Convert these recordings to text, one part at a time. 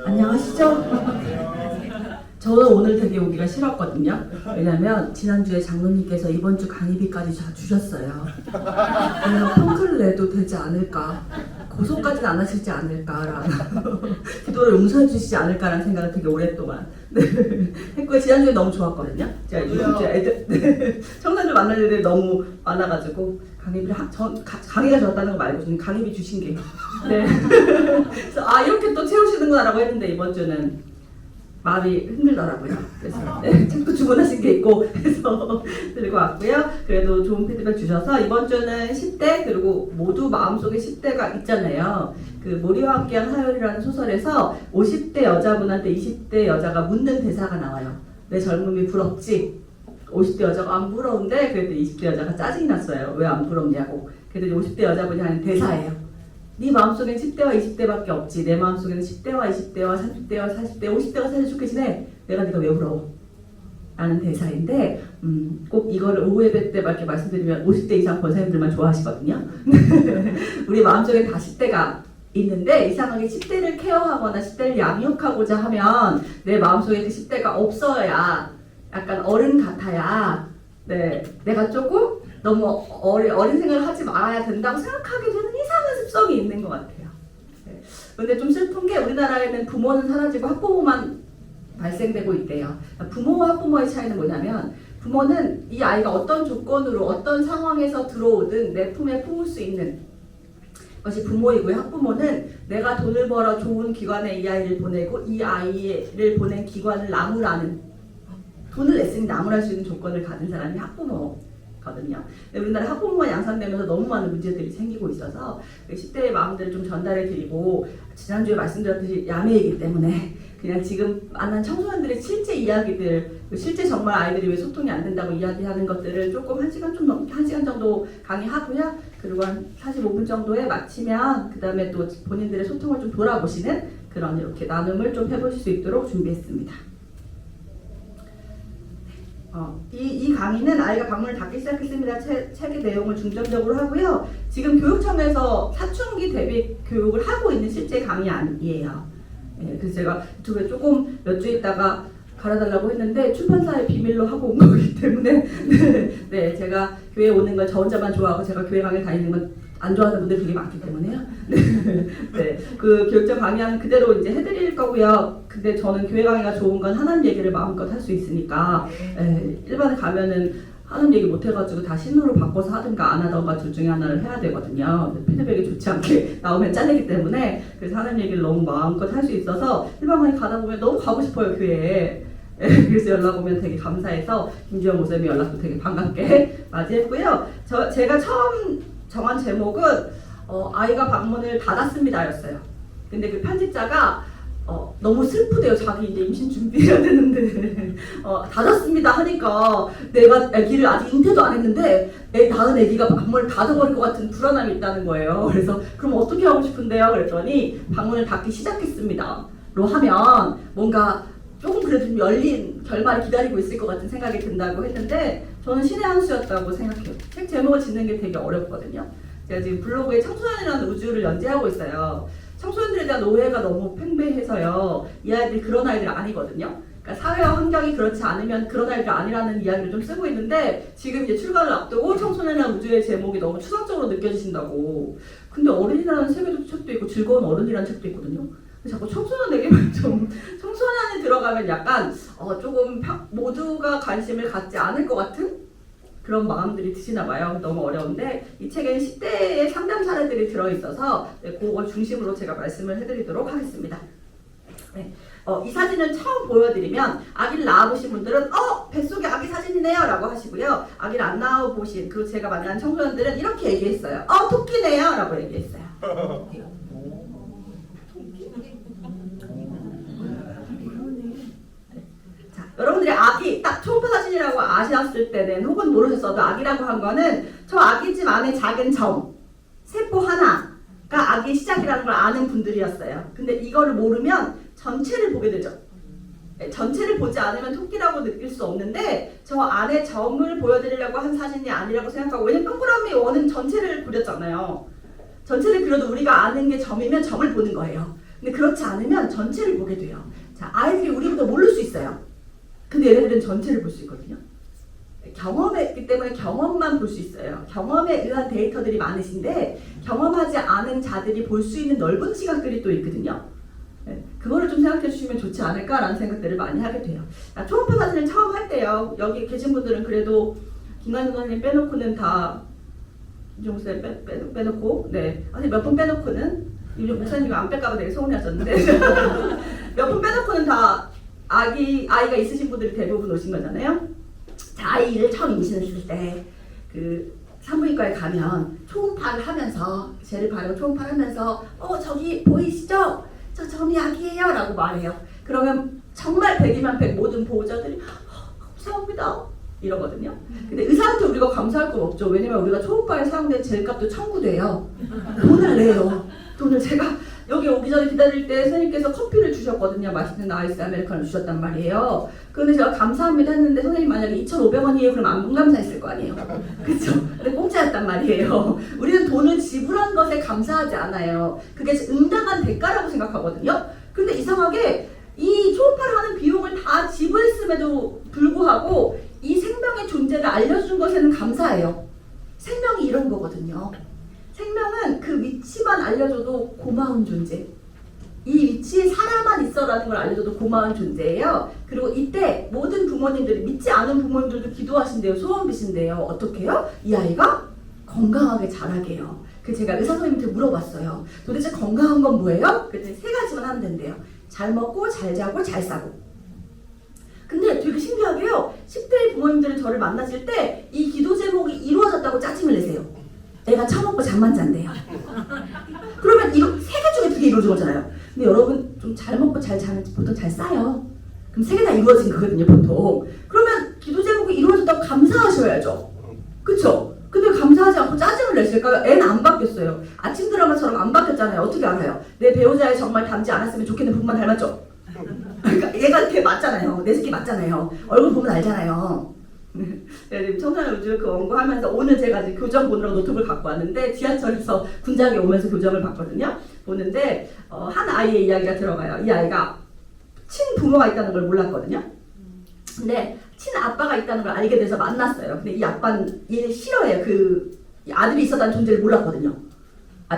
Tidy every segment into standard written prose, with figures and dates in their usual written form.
안녕하시죠? 저는 오늘 되게 오기가 싫었거든요. 왜냐면 지난주에 장로님께서 이번 주 강의비까지 다 주셨어요. 그냥 평클을 내도 되지 않을까, 고소까지는 안 하시지 않을까라는 기도를 용서해 주시지 않을까라는 생각을 되게 오랫동안 했고요. 지난주에 너무 좋았거든요. 제가 이번 주에 애들 청소년들 만날 일이 너무 많아가지고 강의비를 강의가 좋았다는 거 말고 저는 강의비 주신 게 그래서 아 이렇게 또 채우시는구나라고 했는데 이번 주는 마음이 힘들더라고요. 그래서 책도 주문하신 게 있고 해서 들고 왔고요. 그래도 좋은 피드백 주셔서 이번 주는 10대 그리고 모두 마음속에 10대가 있잖아요. 그 모리와 함께한 화요일이라는 소설에서 50대 여자분한테 20대 여자가 묻는 대사가 나와요. 내 젊음이 부럽지? 50대 여자가 안 부러운데 그래도 20대 여자가 짜증이 났어요. 왜 안 부럽냐고. 그래도 50대 여자분이 하는 대사예요. 네 마음속엔 10대와 20대밖에 없지. 내 마음속에는 10대와 20대와 30대와 40대, 50대가 살이 좋게 지내. 내가 네가 왜 부러워? 라는 대사인데 꼭 이거를 오후 예배 때밖에 말씀드리면 50대 이상 권사님들만 좋아하시거든요. 우리 마음속엔 다 10대가 있는데 이상하게 10대를 케어하거나 10대를 양육하고자 하면 내 마음속에 그 10대가 없어야 약간 어른 같아야 내가 조금 너무 어린 생각을 하지 말아야 된다고 생각하게 되는 이상한 습성이 있는 것 같아요. 근데 좀 슬픈 게 우리나라에는 부모는 사라지고 학부모만 발생되고 있대요. 부모와 학부모의 차이는 뭐냐면 부모는 이 아이가 어떤 조건으로 어떤 상황에서 들어오든 내 품에 품을 수 있는 것이 부모이고요. 학부모는 내가 돈을 벌어 좋은 기관에 이 아이를 보내고 이 아이를 보낸 기관을 나무라는 돈을 냈으니 나무랄 수 있는 조건을 가진 사람이 학부모거든요. 우리나라 학부모가 양산되면서 너무 많은 문제들이 생기고 있어서 10대의 마음들을 좀 전달해 드리고 지난주에 말씀드렸듯이 야매이기 때문에 그냥 지금 만난 청소년들의 실제 이야기들 실제 정말 아이들이 왜 소통이 안 된다고 이야기하는 것들을 조금 1시간 좀 넘게 1시간 정도 강의하고요. 그리고 한 45분 정도에 마치면 그 다음에 또 본인들의 소통을 좀 돌아보시는 그런 이렇게 나눔을 좀 해보실 수 있도록 준비했습니다. 이 강의는 아이가 방문을 닫기 시작했습니다. 책의 내용을 중점적으로 하고요. 지금 교육청에서 사춘기 대비 교육을 하고 있는 실제 강의 아니에요. 그래서 제가 유튜브에 조금 몇 주 있다가 갈아달라고 했는데 출판사의 비밀로 하고 온 거기 때문에 제가 교회 오는 걸 저 혼자만 좋아하고 제가 교회 강의 다니는 건 안 좋아하는 분들이 되게 많기 때문에요. 그 교육청 강의는 그대로 이제 해드릴 거고요. 근데 저는 교회 강의가 좋은 건 하나님 얘기를 마음껏 할 수 있으니까 일반에 가면은 하나님 얘기 못 해가지고 다 신호를 바꿔서 하든가 안 하던가 둘 중에 하나를 해야 되거든요. 피드백이 좋지 않게 나오면 잘리기 때문에 그래서 하나님 얘기를 너무 마음껏 할 수 있어서 일반 강의 가다 보면 너무 가고 싶어요 교회에. 그래서 연락 오면 되게 감사해서 김지영 목사님이 연락도 되게 반갑게 맞이했고요. 제가 처음 정한 제목은 아이가 방문을 닫았습니다 였어요. 근데 그 편집자가 너무 슬프대요. 자기 이제 임신 준비해야 되는데 닫았습니다 하니까 내가 아기를 아직 잉태도 안 했는데 애 낳은 아기가 방문을 닫아버릴 것 같은 불안함이 있다는 거예요. 그래서 그럼 어떻게 하고 싶은데요? 그랬더니 방문을 닫기 시작했습니다 로 하면 뭔가 조금 그래도 좀 열린 결말을 기다리고 있을 것 같은 생각이 든다고 했는데 저는 신의 한 수였다고 생각해요. 책 제목을 짓는 게 되게 어렵거든요. 제가 지금 블로그에 청소년이라는 우주를 연재하고 있어요. 청소년들에 대한 오해가 너무 팽배해서요. 이 아이들이 그런 아이들 아니거든요. 그러니까 사회와 환경이 그렇지 않으면 그런 아이들 아니라는 이야기를 좀 쓰고 있는데 지금 이제 출간을 앞두고 청소년이라는 우주의 제목이 너무 추상적으로 느껴지신다고. 근데 어른이라는 세계도 책도 있고 즐거운 어른이라는 책도 있거든요. 자꾸 청소년에게만 좀 청소년이 들어가면 약간 조금 모두가 관심을 갖지 않을 것 같은 그런 마음들이 드시나 봐요. 너무 어려운데 이 책에는 10대의 상담 사례들이 들어있어서 그걸 중심으로 제가 말씀을 해드리도록 하겠습니다. 이 사진을 처음 보여드리면 아기를 낳아보신 분들은 뱃속에 아기 사진이네요 라고 하시고요. 아기를 안 낳아보신 그리고 제가 만난 청소년들은 이렇게 얘기했어요. 토끼네요 라고 얘기했어요. 여러분들이 아기 딱 초음파 사진이라고 아셨을 때는 혹은 모르셨어도 아기라고 한 거는 저 아기집 안에 작은 점 세포 하나가 아기의 시작이라는 걸 아는 분들이었어요. 근데 이거를 모르면 전체를 보게 되죠. 전체를 보지 않으면 토끼라고 느낄 수 없는데 저 안에 점을 보여드리려고 한 사진이 아니라고 생각하고 왜냐면 동그라미 원은 전체를 그렸잖아요. 전체를 그려도 우리가 아는 게 점이면 점을 보는 거예요. 근데 그렇지 않으면 전체를 보게 돼요. 자, 아이들이 우리보다 모를 수 있어요. 근데 얘네들은 전체를 볼 수 있거든요. 경험했기 때문에 경험만 볼 수 있어요. 경험에 의한 데이터들이 많으신데 경험하지 않은 자들이 볼 수 있는 넓은 시각들이 또 있거든요. 네, 그거를 좀 생각해 주시면 좋지 않을까라는 생각들을 많이 하게 돼요. 초음파 사진을 처음 할 때요. 여기 계신 분들은 그래도 김관준 선생님 빼놓고는 다 이종수 선생님 빼놓고 네, 아니 몇 분 빼놓고는 이종 목사님이 안 뺄까봐 되게 서운해하셨는데 몇 분 빼놓고는 다 아이가 있으신 분들이 대부분 오신 거잖아요. 자, 아이를 처음 임신했을 때 그 산부인과에 가면 초음파를 하면서 쟤를 바르고 초음파를 하면서 저기 보이시죠? 저 점이 아기예요 라고 말해요. 그러면 정말 100이면 100 모든 보호자들이 감사합니다 이러거든요. 근데 의사한테 우리가 감사할 건 없죠. 왜냐면 우리가 초음파에 사용된 젤값도 청구돼요. 돈을 내요. 돈을 제가 여기 오기 전에 기다릴 때 선생님께서 커피를 주셨거든요. 맛있는 아이스 아메리카노 주셨단 말이에요. 그런데 제가 감사합니다 했는데 선생님 만약에 2,500원이에요 그럼 안 감사했을 거 아니에요. 그쵸? 근데 공짜였단 말이에요. 우리는 돈을 지불한 것에 감사하지 않아요. 그게 응당한 대가라고 생각하거든요. 근데 이상하게 이 초음파를 하는 비용을 다 지불했음에도 불구하고 이 생명의 존재를 알려준 것에는 감사해요. 생명이 이런 거거든요. 생명은 그 위치만 알려줘도 고마운 존재. 이 위치에 사람만 있어라는 걸 알려줘도 고마운 존재예요. 그리고 이때 모든 부모님들이 믿지 않은 부모님들도 기도하신대요. 소원 비신대요. 어떻게 해요? 이 아이가 건강하게 자라게요. 그 제가 의사 선생님한테 물어봤어요. 도대체 건강한 건 뭐예요? 그랬더니 3가지만 하면 된대요. 잘 먹고 잘 자고 잘 싸고. 근데 되게 신기하게요. 10대의 부모님들은 저를 만나실 때 이 기도 제목이 이루어졌다고 짜증을 내세요. 애가 처먹고 잠만 잔대요. 그러면 이거 3개 중에 2개 이루어진 거잖아요. 근데 여러분 좀 잘 먹고 잘 자는 보통 잘 싸요. 그럼 3개 다 이루어진 거거든요 보통. 그러면 기도 제목이 이루어졌다고 감사하셔야죠. 그쵸? 근데 감사하지 않고 짜증을 내실까요? 애는 안 바뀌었어요. 아침 드라마처럼 안 바뀌었잖아요. 어떻게 알아요? 내 배우자에 정말 닮지 않았으면 좋겠는 부분만 닮았죠? 그러니까 얘가 걔 맞잖아요. 내 새끼 맞잖아요. 얼굴 보면 알잖아요. 네, 청소년 요즘 그 원고하면서 오늘 제가 이제 교정 보느라고 노트북을 갖고 왔는데 지하철에서 군장에 오면서 교정을 봤거든요. 보는데 한 아이의 이야기가 들어가요. 이 아이가 친부모가 있다는 걸 몰랐거든요. 근데 친아빠가 있다는 걸 알게 돼서 만났어요. 근데 이 아빠는 얘를 싫어해요. 그 아들이 있었다는 존재를 몰랐거든요.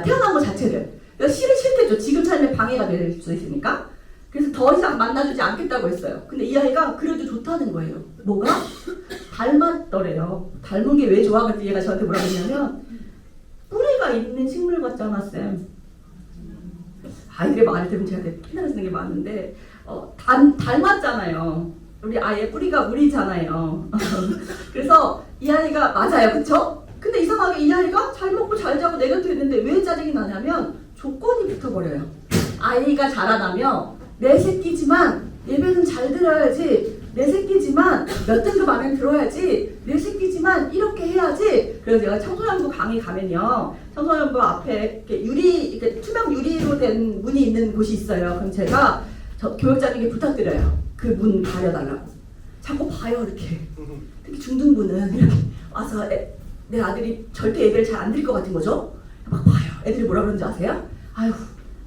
태어난 것 자체를. 그래서 싫겠죠. 지금 삶에 방해가 될 수 있으니까. 그래서 더 이상 만나주지 않겠다고 했어요. 근데 이 아이가 그래도 좋다는 거예요. 뭐가? 닮았더래요. 닮은 게 왜 좋아? 그래서 얘가 저한테 뭐라고 했냐면 뿌리가 있는 식물 같잖아 쌤. 아이들의 말을 들으면 제가 되게 피나는 게 많은데 닮았잖아요. 우리 아이의 뿌리가 물이잖아요. 그래서 이 아이가 맞아요. 그쵸? 근데 이상하게 이 아이가 잘 먹고 잘 자고 내 곁에 있는데 왜 짜증이 나냐면 조건이 붙어버려요. 아이가 자라나며 내 새끼지만 예배는 잘 들어야지, 내 새끼지만 몇 등급 안에 들어야지, 내 새끼지만 이렇게 해야지. 그래서 제가 청소년부 강의 가면요, 청소년부 앞에 이렇게 투명 유리로 된 문이 있는 곳이 있어요. 그럼 제가 교육자님께 부탁드려요. 그 문 가려달라고. 자꾸 봐요 이렇게. 특히 중등부는 이렇게 와서 내 아들이 절대 예배를 잘 안 드릴 것 같은 거죠. 막 봐요. 애들이 뭐라 그러는지 아세요? 아휴,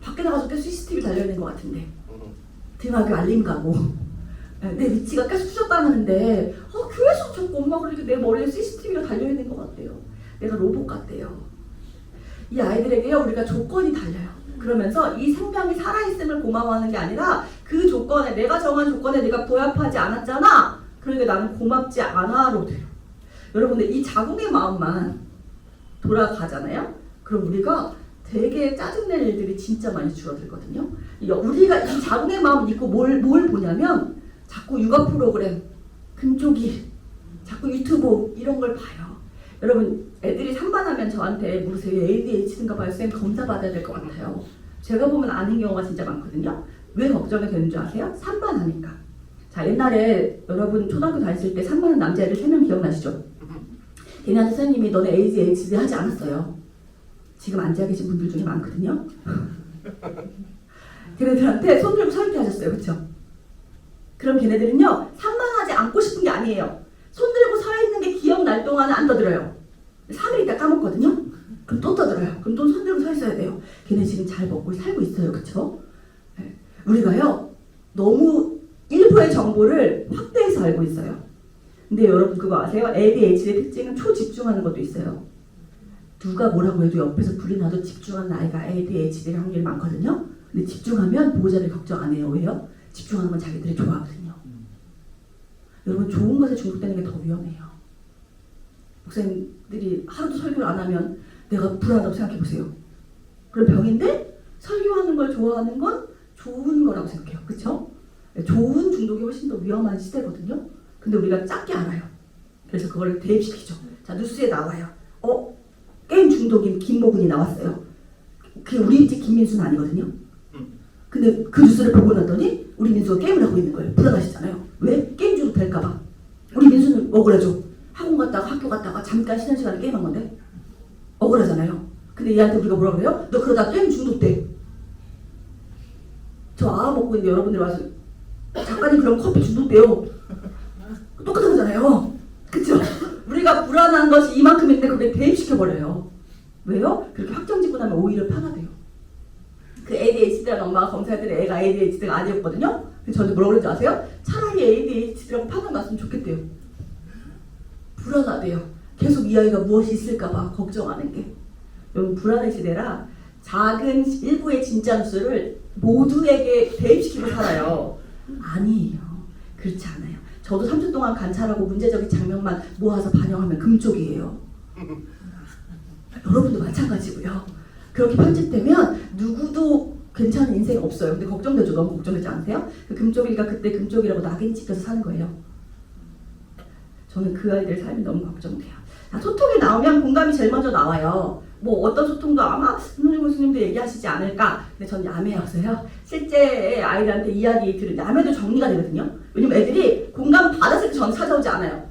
밖에 나가서 꽤 CCTV 달려있는 것 같은데 등하교 알림 가고 내 위치가 계속 추적당하는데 교회에서 자꾸 엄마 그러니까 내 머리에 CCTV가 달려있는 것 같대요. 내가 로봇 같대요. 이 아이들에게요 우리가 조건이 달려요. 그러면서 이 생명이 살아있음을 고마워하는 게 아니라 그 조건에, 내가 정한 조건에 네가 부합하지 않았잖아, 그러니까 나는 고맙지 않아로 돼요. 여러분들 이 자궁의 마음만 돌아가잖아요. 그럼 우리가 되게 짜증낼 일들이 진짜 많이 줄어들거든요. 우리가 이 자궁의 마음을 잊고 뭘 보냐면 자꾸 육아 프로그램, 금쪽이, 자꾸 유튜브 이런 걸 봐요. 여러분 애들이 산반하면 저한테 물으세요. ADHD인가 봐요. 쌤 검사 받아야 될 것 같아요. 제가 보면 아는 경우가 진짜 많거든요. 왜 걱정이 되는 줄 아세요? 산반하니까. 자, 옛날에 여러분 초등학교 다녔을 때 산반한 남자애들 3명 기억나시죠? 걔네한테 선생님이 너네 ADHD 하지 않았어요. 지금 앉아 계신 분들 중에 많거든요. 걔네들한테 손 들고 서 있게 하셨어요. 그쵸? 그럼 걔네들은요 산만하지 않고 싶은 게 아니에요. 손 들고 서 있는 게 기억날 동안은 안 떠들어요. 3일 있다 까먹거든요. 그럼 또 떠들어요. 그럼 또 손 들고 서 있어야 돼요. 걔네 지금 잘 먹고 살고 있어요. 그쵸? 우리가요 너무 일부의 정보를 확대해서 알고 있어요. 근데 여러분 그거 아세요? ADHD의 특징은 초집중하는 것도 있어요. 누가 뭐라고 해도 옆에서 불이 나도 집중하는 아이가 ADHD 확률이 많거든요. 근데 집중하면 보호자들 걱정 안 해요. 왜요? 집중하는 건 자기들이 좋아하거든요. 여러분 좋은 것에 중독되는 게 더 위험해요. 목사님들이 하루도 설교를 안 하면 내가 불안하다고 생각해 보세요. 그럼 병인데 설교하는 걸 좋아하는 건 좋은 거라고 생각해요. 그렇죠? 좋은 중독이 훨씬 더 위험한 시대거든요. 근데 우리가 작게 알아요. 그래서 그걸 대입시키죠. 자 뉴스에 나와요. 게임 중독인 김모근이 나왔어요. 그게 우리 집 김민수는 아니거든요. 근데 그 뉴스를 보고 났더니 우리 민수가 게임을 하고 있는 거예요. 불안하시잖아요. 왜? 게임 중독 될까봐. 우리 민수는 억울하죠. 학원 갔다가 학교 갔다가 잠깐 쉬는 시간에 게임한 건데 억울하잖아요. 근데 얘한테 우리가 뭐라 그래요? 너 그러다 게임 중독돼. 저 먹고 있는데 여러분들 와서 작가님 그럼 커피 중독돼요. 똑같은 거잖아요. 그쵸? 우리가 불안한 것이 이만큼인데 그게 대입시켜버려요. 왜요? 그렇게 확정 짓고 나면 오히려 편하대요. 그 ADHD라는 엄마가 검사했더니 애가 ADHD가 아니었거든요. 그래서 저한테 뭐라고 그러는지 아세요? 차라리 ADHD라고 판단 났으면 좋겠대요. 불안하대요. 계속 이 아이가 무엇이 있을까봐 걱정하는 게. 여러분 불안의 시대라 작은 일부의 진짜 뉴스를 모두에게 대입시키고 살아요. 아니에요. 그렇지 않아요. 저도 3주 동안 관찰하고 문제적인 장면만 모아서 반영하면 금쪽이에요. 여러분도 마찬가지고요. 그렇게 편집되면 누구도 괜찮은 인생 없어요. 근데 걱정되죠. 너무 걱정되지 않으세요? 그 금쪽이가 그때 금쪽이라고 낙인 찍혀서 사는 거예요. 저는 그 아이들 삶이 너무 걱정돼요. 자, 소통이 나오면 공감이 제일 먼저 나와요. 뭐 어떤 소통도 아마 선생님 교수님도 얘기하시지 않을까. 근데 전 야매여서요. 실제 아이들한테 이야기 들은 야매도 정리가 되거든요. 왜냐면 애들이 공감 받았을 때 저는 찾아오지 않아요.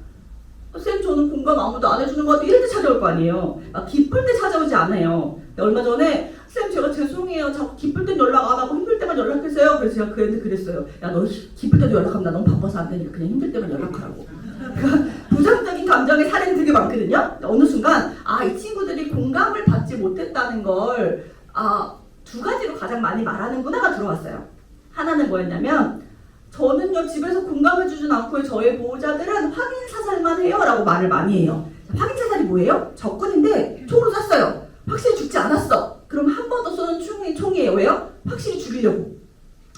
쌤 저는 공감 아무도 안 해주는 것 같아 이럴 때 찾아올 거 아니에요. 막 기쁠 때 찾아오지 않아요. 얼마 전에 쌤 제가 죄송해요. 자꾸 기쁠 땐 연락 안 하고 힘들 때만 연락해서요. 그래서 제가 그 애한테 그랬어요. 야 너 기쁠 때도 연락하면 나 너무 바빠서 안 되니까 그냥 힘들 때만 연락하라고. 그러니까 부정적인 감정의 사례는 되게 많거든요. 어느 순간 이 친구들이 공감을 받지 못했다는 걸 두 가지로 가장 많이 말하는구나가 들어왔어요. 하나는 뭐였냐면 저는요 집에서 공감해 주진 않고요. 저의 보호자들은 확인 사살만 해요 라고 말을 많이 해요. 확인 사살이 뭐예요? 적군인데 총으로 쐈어요. 확실히 죽지 않았어. 그럼 한 번 더 쏘는 총이에요. 왜요? 확실히 죽이려고.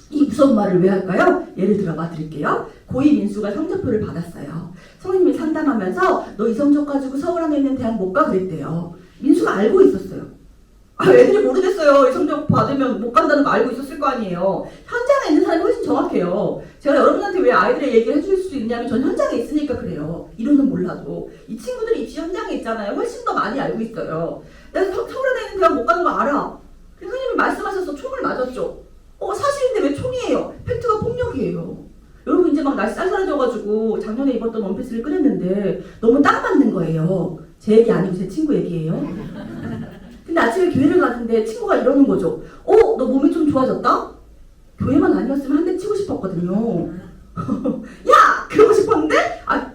이 무서운 말을 왜 할까요? 예를 들어봐 드릴게요. 고2 민수가 성적표를 받았어요. 선생님이 상담하면서 너 이 성적 가지고 서울 안에 있는 대학 못 가 그랬대요. 민수가 알고 있었어요. 애들이 모르겠어요. 이 성적 받으면 못 간다는 거 알고 있었을 거 아니에요. 현장에 있는 사람이 훨씬 정확해요. 제가 여러분한테 왜 아이들의 얘기를 해줄 수 있냐면 전 현장에 있으니까 그래요. 이론은 몰라도. 이 친구들이 입시 현장에 있잖아요. 훨씬 더 많이 알고 있어요. 내가 서울 안에 있는 대학 못 가는 거 알아. 선생님이 말씀하셔서 총을 맞았죠. 사실인데 왜 총이에요? 팩트가 폭력이에요. 여러분 이제 막 날씨 쌀쌀해져가지고 작년에 입었던 원피스를 꺼냈는데 너무 딱 맞는 거예요. 제 얘기 아니고 제 친구 얘기예요. 근데 아침에 교회를 가는데 친구가 이러는 거죠. 너 몸이 좀 좋아졌다? 교회만 아니었으면 한 대 치고 싶었거든요. 야! 그러고 싶었는데?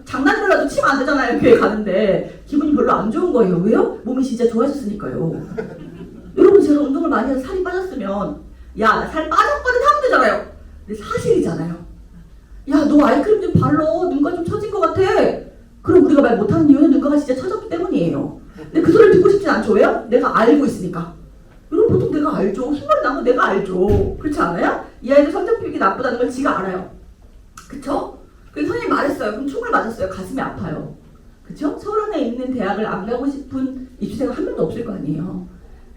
장난이라도 치면 안 되잖아요. 교회 가는데. 기분이 별로 안 좋은 거예요. 왜요? 몸이 진짜 좋아졌으니까요. 여러분 제가 운동을 많이 해서 살이 빠졌으면 야, 나 살 빠졌거든 하면 되잖아요. 근데 사실이잖아요. 야, 너 아이크림 좀 발라. 눈가 좀 처진 것 같아. 그럼 우리가 말 못하는 이유는 눈가가 진짜 처졌기 때문이에요. 근데 그 소리를 듣고 싶진 않죠. 왜요? 내가 알고 있으니까. 여러분 보통 내가 알죠. 흰머리 난 거 내가 알죠. 그렇지 않아요? 이 아이들 성적 필기 나쁘다는 걸 지가 알아요. 그쵸? 그래서 선생님이 말했어요. 그럼 총을 맞았어요. 가슴이 아파요. 그쵸? 서울 안에 있는 대학을 안 가고 싶은 입시생은 한 명도 없을 거 아니에요.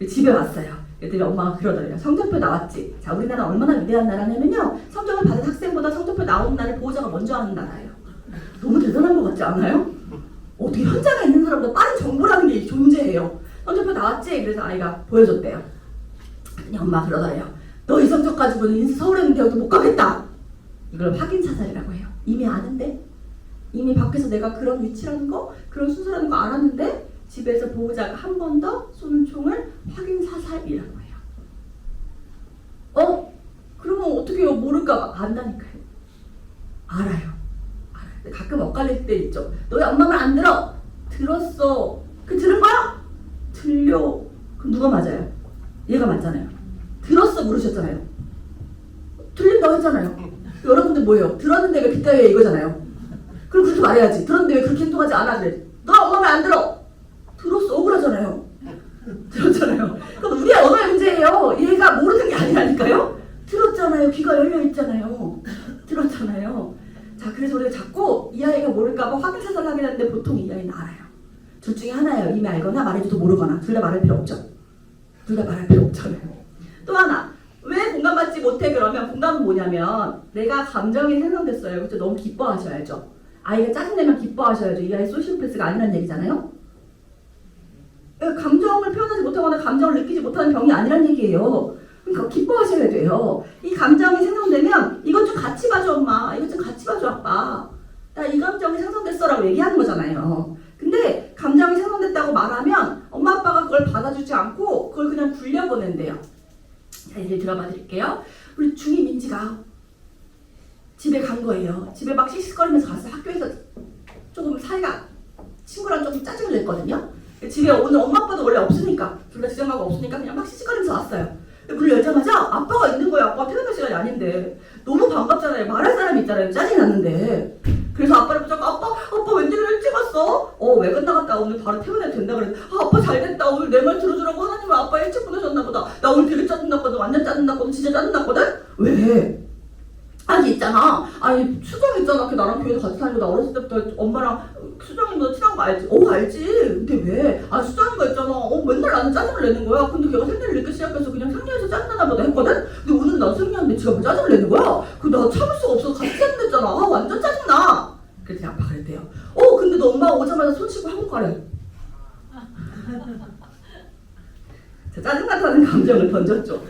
집에 왔어요. 애들이 엄마가 그러더래요. 성적표 나왔지. 자, 우리나라 얼마나 위대한 나라냐면요. 성적을 받은 학생보다 성적표 나오는 날을 보호자가 먼저 하는 나라예요. 너무 대단한 것 같지 않아요? 어떻게 현장에 있는 사람보다 빠른 정보라는 게 존재해요. 성적표 나왔지? 그래서 아이가 보여줬대요. 그냥 엄마가 그러더래요. 너 이 성적 가지고는 서울에 있는 대학도 못 가겠다. 이걸 확인 사살이라고 해요. 이미 아는데? 이미 밖에서 내가 그런 위치라는 거, 그런 순서라는 거 알았는데 집에서 보호자가 한 번 더 쏘는 총을 확인 사살이라고 해요. 그러면 어떻게 해요? 모를까 봐. 안다니까요. 알아요. 가끔 엇갈릴 때 있죠. 너희 엄마 말 안 들어? 들었어. 그 들은 거야? 들려. 그럼 누가 맞아요? 얘가 맞잖아요. 들었어 물으셨잖아요. 들린다고 했잖아요. 여러분들 뭐예요? 들었는데 왜 그따위에 이거잖아요. 그럼 그렇게 말해야지. 들었는데 왜 그렇게 행동하지 않아? 그래. 너 엄마 말 안 들어. 들었어. 억울하잖아요. 들었잖아요. 그럼 우리 언어의 문제예요. 얘가 모르는 게 아니라니까요. 들었잖아요. 귀가 열려 있잖아요. 들었잖아요. 자, 그래서 우리가 자꾸 이 아이가 모를까봐 확인사살을 하긴 하는데 보통 이 아이는 알아요. 둘 중에 하나예요. 이미 알거나 말해줘도 모르거나. 둘 다 말할 필요 없죠. 둘 다 말할 필요 없잖아요. 또 하나. 왜 공감받지 못해? 그러면 공감은 뭐냐면 내가 감정이 생성됐어요. 그렇죠? 너무 기뻐하셔야죠. 아이가 짜증내면 기뻐하셔야죠. 이 아이 소시오패스가 아니라는 얘기잖아요. 감정을 표현하지 못하거나 감정을 느끼지 못하는 병이 아니라는 얘기예요. 그러니까 기뻐하셔야 돼요. 이 감정이 생성되면 이것 좀 같이 봐줘 엄마. 이것 좀 같이 봐줘 아빠. 나 이 감정이 생성됐어 라고 얘기하는 거잖아요. 근데 감정이 생성됐다고 말하면 엄마 아빠가 그걸 받아주지 않고 그걸 그냥 굴려보낸대요. 자, 이제 들어봐 드릴게요. 우리 중2 민지가 집에 간 거예요. 집에 막 씩씩거리면서 갔어요. 학교에서 조금 사이가 친구랑 조금 짜증을 냈거든요. 집에 오늘 엄마 아빠도 원래 없으니까 둘 다 지정하고 없으니까 그냥 막 씩씩거리면서 왔어요. 문을 열자마자 아빠가 있는 거예요. 아빠가 퇴근할 시간이 아닌데 너무 반갑잖아요. 말할 사람이 있잖아요. 짜증이 났는데 그래서 아빠를 붙잡고 아빠 웬일로 일찍 왔어? 왜 끝나갔다 오늘 바로 퇴근해도 된다 그랬는데 아빠 잘됐다. 오늘 내 말 들어주라고 하나님은 아빠 일찍 보내셨나 보다. 나 오늘 되게 짜증났거든. 완전 짜증났거든. 진짜 짜증났거든? 왜? 아니 있잖아. 아니 수정 있잖아. 걔 나랑 교회도 같이 다니고 나 어렸을 때부터 엄마랑 수정이 너 친한 거 알지? 알지. 근데 왜? 수정이가 있잖아. 맨날 나는 짜증을 내는 거야. 근데 걔가 생리를 늦게 시작해서 그냥 생리해서 짜증나나 보다 했거든? 근데 오늘 나 생리하는데 지가 왜 짜증을 내는 거야? 나 참을 수가 없어서 같이 짜증냈잖아. 완전 짜증나. 그랬더니 아빠 그랬대요. 근데 너 엄마 오자마자 손 씻고 학원 가래. 자, 짜증났다는 감정을 던졌죠.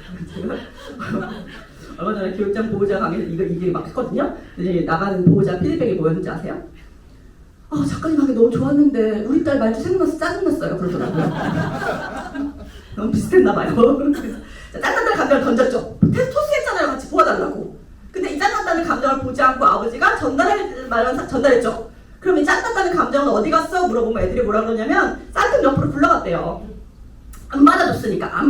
얼마 전에 교육장 보호자 강의에서 이게 막 했거든요. 이제 나가는 보호자 피드백이 뭐였는지 아세요? 작가님 하기 너무 좋았는데 우리 딸 말투 생각나서 짜증났어요. 그러더라고요. 너무 비슷했나봐요. 짜증났다는 감정을 던졌죠. 토스했잖아요. 같이 보아달라고. 근데 이 짜증났다는 감정을 보지 않고 아버지가 전달했죠. 그럼 이 짜증났다는 감정은 어디 갔어? 물어보면 애들이 뭐라 그러냐면 쌀통 옆으로 굴러갔대요. 안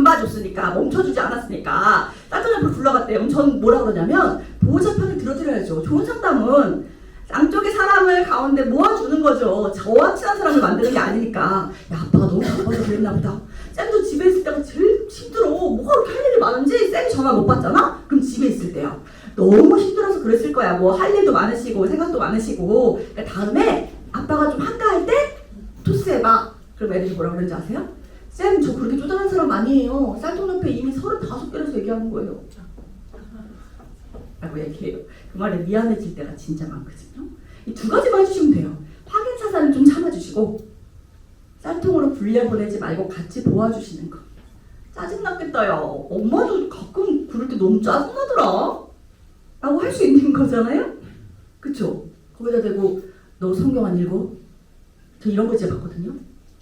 봐줬으니까 멈춰주지 않았으니까 쌀통 옆으로 굴러갔대요. 그럼 전 뭐라 그러냐면 보호자 편을 들어드려야죠. 좋은 상담은 양쪽의 사람을 가운데 모아주는 거죠. 저와 친한 사람을 만드는 게 아니니까. 야, 아빠가 너무 바빠서 그랬나 보다. 쌤도 집에 있을 때가 제일 힘들어. 뭐가 그렇게 할 일이 많은지 쌤이 전화 못 받잖아? 그럼 집에 있을 때요. 너무 힘들어서 그랬을 거야. 뭐 할 일도 많으시고 생각도 많으시고. 그러니까 다음에 아빠가 좀 한가할 때 토스해봐. 그럼 애들이 뭐라 그러는지 아세요? 쌤, 저 그렇게 쪼잔한 사람 아니에요. 쌀통 옆에 이미 35개라서 얘기하는 거예요. 라고 얘기해요. 그 말에 미안해질 때가 진짜 많거든요. 이 두 가지만 해주시면 돼요. 확인사살은 좀 참아주시고 쌀통으로 굴려보내지 말고 같이 도와주시는 거. 짜증났겠다요. 엄마도 가끔 그럴 때 너무 짜증나더라 라고 할 수 있는 거잖아요. 그쵸? 거기다 대고 너 성경 안 읽어? 저 이런 거 제가 봤거든요.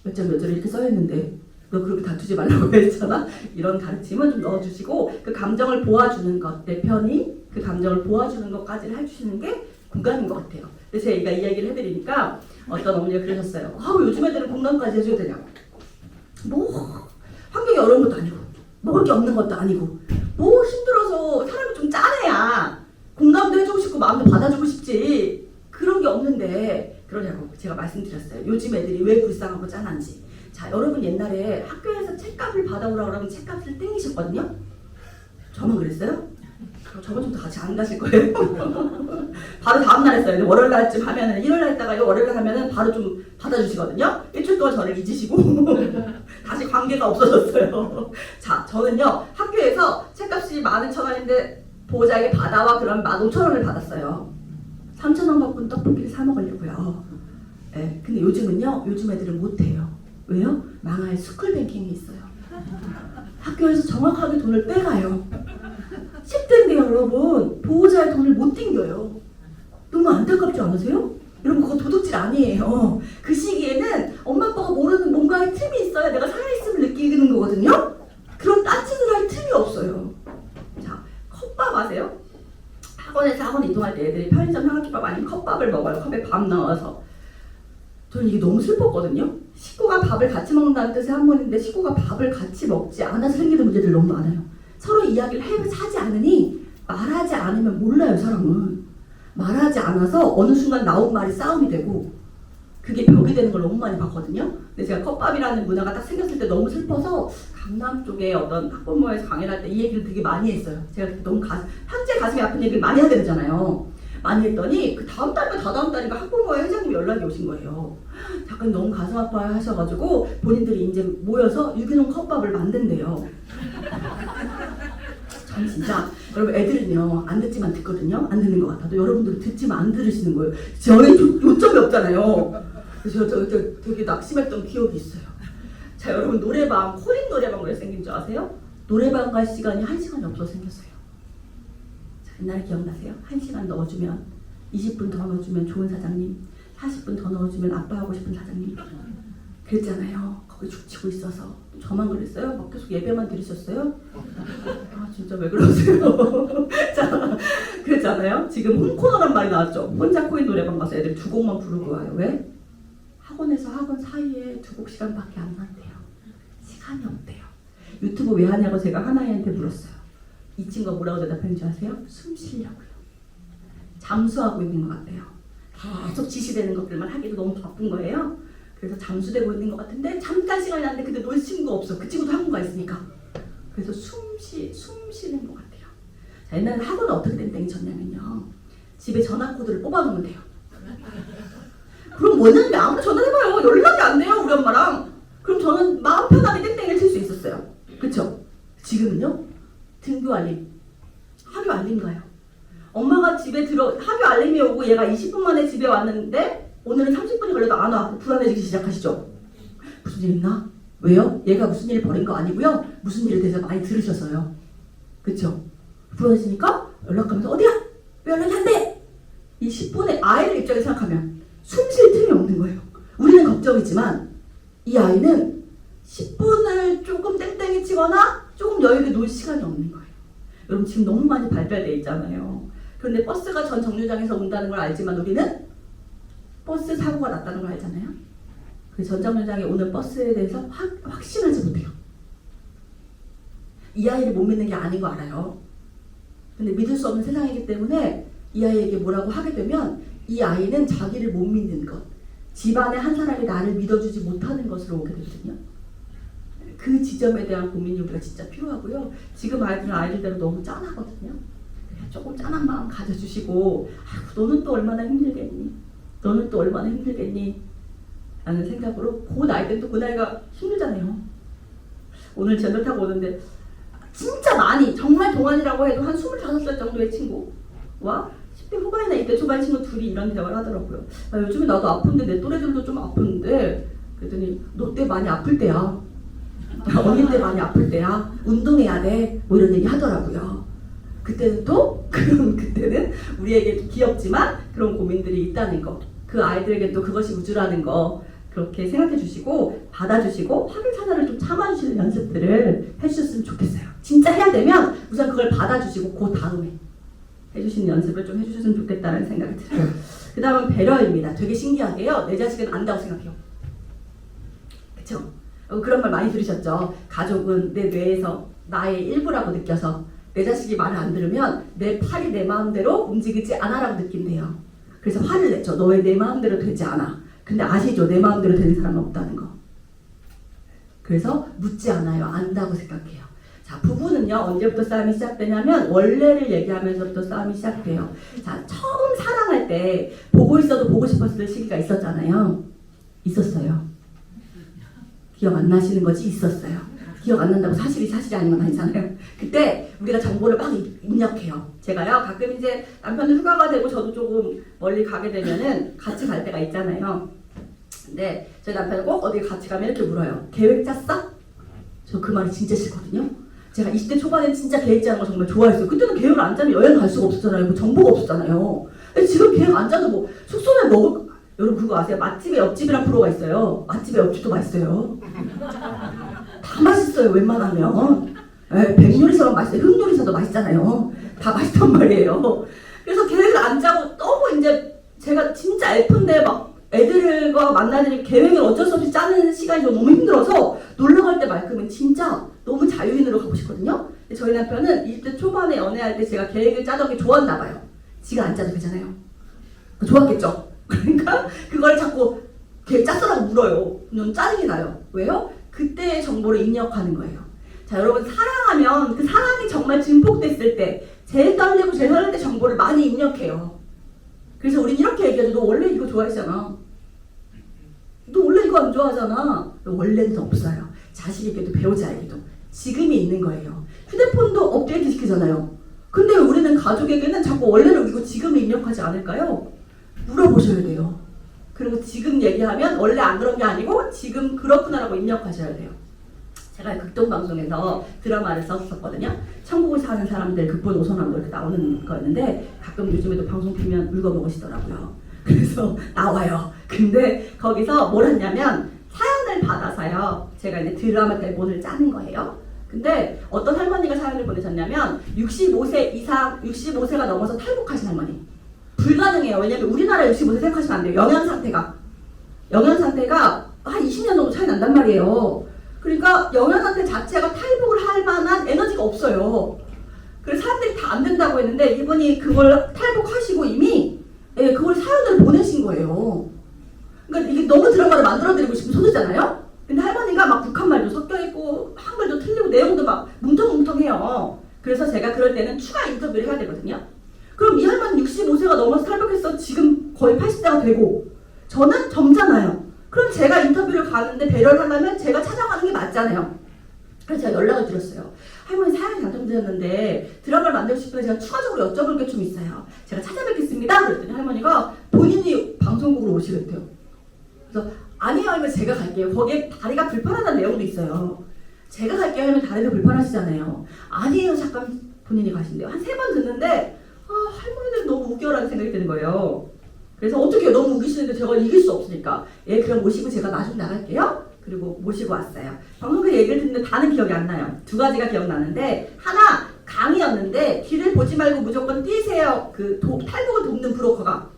몇 장 몇 절에 이렇게 써있는데 너 그렇게 다투지 말라고 했잖아. 이런 가르침은 좀 넣어주시고 그 감정을 보아주는 것, 내 편이 그 감정을 보아주는 것까지를 해주시는 게 공감인 것 같아요. 그래서 제가 이 얘기를 해드리니까 어떤 어머니가 그러셨어요. 왜 요즘 애들은 공감까지 해줘야 되냐고. 뭐 환경이 어려운 것도 아니고 먹을 게 없는 것도 아니고 뭐 힘들어서 사람이 좀 짠해야 공감도 해주고 싶고 마음도 받아주고 싶지. 그런 게 없는데 그러냐고 제가 말씀드렸어요. 요즘 애들이 왜 불쌍하고 짠한지. 자, 여러분 옛날에 학교에서 책값을 받아오라고 그러면 책값을 땡기셨거든요? 저만 그랬어요? 저번 주부터 같이 안 가실 거예요. 바로 다음날 했어요. 월요일 날쯤 하면은, 일요일 날 있다가 월요일 날 하면은 바로 좀 받아주시거든요? 일주일 동안 저를 잊으시고 다시 관계가 없어졌어요. 자, 저는요, 학교에서 책값이 12,000원인데 보호자에게 받아와 그러면 15,000원을 받았어요. 3,000원 갖고는 떡볶이를 사 먹으려고요. 네, 근데 요즘은요, 요즘 애들은 못해요. 왜요? 망할 스쿨뱅킹이 있어요. 학교에서 정확하게 돈을 빼가요. 10대인데요 여러분, 보호자의 돈을 못 띵겨요. 너무 안타깝지 않으세요? 여러분 그거 도둑질 아니에요. 그 시기에는 엄마 아빠가 모르는 뭔가의 틈이 있어야 내가 살아있음을 느끼는 거거든요. 그런 딴짓을 할 틈이 없어요. 자, 컵밥 아세요? 학원에서 학원 이동할 때 애들이 편의점 삼각김밥 아니면 컵밥을 먹어요. 컵에 밥 넣어서. 저는 이게 너무 슬펐거든요. 식구가 밥을 같이 먹는다는 뜻의 한문인데 식구가 밥을 같이 먹지 않아서 생기는 문제들 너무 많아요. 서로 이야기를 하지 않으니 말하지 않으면 몰라요, 사람은. 말하지 않아서 어느 순간 나온 말이 싸움이 되고 그게 벽이 되는 걸 너무 많이 봤거든요. 근데 제가 컵밥이라는 문화가 딱 생겼을 때 너무 슬퍼서 강남 쪽에 어떤 학부모에서 강의를 할 때 이 얘기를 되게 많이 했어요. 제가 그때 너무 현재 가슴이 아픈 얘기를 많이 하게 되잖아요. 많이 했더니 그 다음 달인가 다다음 달인가 학부모회 회장님이 연락이 오신 거예요. 잠깐 너무 가슴 아파 하셔가지고 본인들이 이제 모여서 유기농 컵밥을 만든대요. 전 진짜 여러분 애들은요 안 듣지만 듣거든요. 안 듣는 것 같아도 여러분들은 듣지만 안 들으시는 거예요. 저는 요점이 없잖아요. 그래서 저 되게 낙심했던 기억이 있어요. 자 여러분 노래방 코인 노래방 왜 생긴 줄 아세요? 노래방 갈 시간이 1시간이 없어 생겼어요. 자, 옛날에 기억나세요? 1시간 넣어주면 20분 더 넣어주면 좋은 사장님, 40분 더 넣어주면 아빠 하고 싶은 사장님 그랬잖아요. 거기 죽치고 있어서 저만 그랬어요? 막 계속 예배만 들으셨어요? 아 진짜 왜 그러세요? 자 그랬잖아요. 지금 홈코너란 말이 나왔죠. 혼자 코인 노래방 가서 애들이 2곡만 부르고 와요. 왜? 학원에서 학원 사이에 2곡 시간밖에 안 난대요. 시간이 없대요. 유튜브 왜 하냐고 제가 하나이한테 물었어요. 이 친구가 뭐라고 대답했는지 아세요? 숨 쉬려고요. 잠수하고 있는 것 같아요. 계속 지시되는 것들만 하기도 너무 바쁜 거예요. 그래서 잠수되고 있는 것 같은데 잠깐 시간이 났는데 근데 놀 친구가 없어. 그 친구도 학원 가 있으니까. 그래서 숨 쉬는 것 같아요. 자, 옛날에 학원은 어떻게 땡땡이 쳤냐면요. 집에 전화 코드를 뽑아놓으면 돼요. 그럼 뭐냐면 아무나 전화해봐요. 연락이 안 돼요 우리 엄마랑. 그럼 저는 마음 편하게 땡땡이를 칠 수 있었어요. 그쵸? 지금은요? 등교 알림, 하루 알림 가요. 엄마가 집에 하루 알림이 오고 얘가 20분 만에 집에 왔는데 오늘은 30분이 걸려도 안 와. 불안해지기 시작하시죠? 무슨 일 있나? 왜요? 얘가 무슨 일 벌인 거 아니고요. 무슨 일에 대해서 많이 들으셔서요. 그쵸? 불안해지니까 연락하면서 어디야? 왜 연락이 안 돼? 이 10분의 아이를 입장에 생각하면 숨 쉴 틈이 없는 거예요. 우리는 걱정이지만 이 아이는 10분을 조금 땡땡이 치거나 조금 여유있게 놀 시간이 없는 거예요. 여러분 지금 너무 많이 발달돼 있잖아요. 그런데 버스가 전 정류장에서 온다는 걸 알지만 우리는 버스 사고가 났다는 걸 알잖아요. 그 전 정류장에 오는 버스에 대해서 확신하지 못해요. 이 아이를 못 믿는 게 아닌 거 알아요. 근데 믿을 수 없는 세상이기 때문에 이 아이에게 뭐라고 하게 되면 이 아이는 자기를 못 믿는 것, 집안에 한 사람이 나를 믿어주지 못하는 것으로 오게 되거든요. 그 지점에 대한 고민이 우리가 진짜 필요하고요. 지금 아이들은 아이들대로 너무 짠하거든요. 조금 짠한 마음 가져주시고 너는 또 얼마나 힘들겠니? 너는 또 얼마나 힘들겠니? 라는 생각으로 그 나이 때는 또 그 나이가 힘들잖아요. 오늘 전철 타고 오는데 진짜 많이 정말 동안이라고 해도 한 25살 정도의 친구와 10대 후반이나 20대 초반 친구 둘이 이런 대화를 하더라고요. 요즘에 나도 아픈데 내 또래들도 좀 아픈데 그랬더니 너 때 많이 아플 때야. 언니 때 많이 아플 때야. 운동해야 돼. 뭐 이런 얘기 하더라고요. 그때는 또 그때는 우리에게 귀엽지만 그런 고민들이 있다는 거. 그 아이들에게 또 그것이 우주라는 거 그렇게 생각해 주시고 받아주시고 확인사나를 좀 참아주시는 연습들을 해주셨으면 좋겠어요. 진짜 해야 되면 우선 그걸 받아주시고 그 다음에 해주시는 연습을 좀 해주셨으면 좋겠다는 생각이 들어요. 그 다음은 배려입니다. 되게 신기하게요. 내 자식은 안다고 생각해요. 그쵸? 그런 말 많이 들으셨죠? 가족은 내 뇌에서 나의 일부라고 느껴서 내 자식이 말을 안 들으면 내 팔이 내 마음대로 움직이지 않아라고 느낀대요. 그래서 화를 냈죠. 너 왜 내 마음대로 되지 않아? 근데 아시죠? 내 마음대로 되는 사람은 없다는 거. 그래서 묻지 않아요. 안다고 생각해요. 자, 부부는요. 언제부터 싸움이 시작되냐면 원래를 얘기하면서부터 싸움이 시작돼요. 자, 처음 사랑할 때 보고 있어도 보고 싶었을 시기가 있었잖아요. 있었어요. 기억 안 나시는 거지? 있었어요. 기억 안 난다고 사실이 아닌 건 아니잖아요. 그때 우리가 정보를 막 입력해요. 제가요 가끔 이제 남편은 휴가가 되고 저도 조금 멀리 가게 되면은 같이 갈 때가 있잖아요. 근데 저희 남편은 꼭 어디 같이 가면 이렇게 물어요. 계획 짰어? 저 그 말이 진짜 싫거든요. 제가 20대 초반에 진짜 계획 짜는 거 정말 좋아했어요. 그때는 계획을 안 짜면 여행 갈 수가 없었잖아요. 뭐 정보가 없었잖아요. 근데 지금 계획 안 짜도 뭐 숙소에 먹을 여러분 그거 아세요? 맛집에 옆집이란 프로가 있어요. 맛집에 옆집도 맛있어요. 다 맛있어요. 웬만하면. 백요리사도 맛있어요. 흑요리사도 맛있잖아요. 다 맛있단 말이에요. 그래서 계획을 안 짜고 너무 이제 제가 진짜 F인데 막 애들과 만나는 계획을 어쩔 수 없이 짜는 시간이 너무 힘들어서 놀러 갈 때만큼은 진짜 너무 자유인으로 가고 싶거든요. 저희 남편은 20대 초반에 연애할 때 제가 계획을 짜던 게 좋았나 봐요. 지가 안 짜도 되잖아요. 좋았겠죠. 그러니까 그걸 자꾸 계획 짰어라고 물어요. 넌 짜증이 나요. 왜요? 그때의 정보를 입력하는 거예요. 자, 여러분 사랑하면 그 사랑이 정말 증폭됐을 때 제일 떨리고 제일 설렐 때 정보를 많이 입력해요. 그래서 우린 이렇게 얘기하죠. 너 원래 이거 좋아했잖아. 너 원래 이거 안 좋아하잖아. 원래는 없어요. 자식에게도 배우자에게도 지금이 있는 거예요. 휴대폰도 업데이트 시키잖아요. 근데 우리는 가족에게는 자꾸 원래는 이거 지금을 입력하지 않을까요? 물어보셔야 돼요. 그리고 지금 얘기하면 원래 안 그런 게 아니고 지금 그렇구나라고 입력하셔야 돼요. 제가 극동방송에서 드라마를 썼었거든요. 천국을 사는 사람들 극본 오선왕도 이렇게 나오는 거였는데 가끔 요즘에도 방송 피면 울거먹으시더라고요. 그래서 나와요. 근데 거기서 뭘 했냐면 사연을 받아서요. 제가 이제 드라마 대본을 짜는 거예요. 근데 어떤 할머니가 사연을 보내셨냐면 65세 이상, 65세가 넘어서 탈북하신 할머니. 불가능해요. 왜냐면 우리나라 65세 생각하시면 안 돼요. 영양 상태가 한 20년 정도 차이 난단 말이에요. 그러니까 영양 상태 자체가 탈북을 할 만한 에너지가 없어요. 그래서 사람들이 다 안 된다고 했는데 이분이 그걸 탈북하시고 이미 그걸 사연을 보내신 거예요. 그러니까 이게 너무 드라마를 만들어드리고 싶은 소리잖아요. 근데 할머니가 막 북한말도 섞여있고 한글도 틀리고 내용도 막 뭉텅뭉텅해요. 그래서 제가 그럴 때는 추가 인터뷰를 해야 되거든요. 그럼 이 할머니 65세가 넘어서 탈북해서 지금 거의 80세가 되고 저는 젊잖아요. 그럼 제가 인터뷰를 가는데 배려를 하려면 제가 찾아가는 게 맞잖아요. 그래서 제가 연락을 드렸어요. 할머니 사연이 당첨되었는데 드라마를 만들고 싶은데 제가 추가적으로 여쭤볼 게 좀 있어요. 제가 찾아뵙겠습니다. 그랬더니 할머니가 본인이 방송국으로 오시겠대요. 그래서 아니요 하면 제가 갈게요. 거기에 다리가 불편하다는 내용도 있어요. 제가 갈게요 하면 다리도 불편하시잖아요. 아니에요 잠깐 본인이 가신대요. 한 3번 듣는데 할머니들 너무 웃겨라는 생각이 드는 거예요. 그래서 어떻게 너무 우기시는데 제가 이길 수 없으니까 그럼 모시고 제가 나중에 나갈게요. 그리고 모시고 왔어요. 방송 그 얘기를 듣는데 다는 기억이 안 나요. 2가지가 기억나는데 하나 강의였는데 뒤를 보지 말고 무조건 뛰세요. 탈북을 돕는 브로커가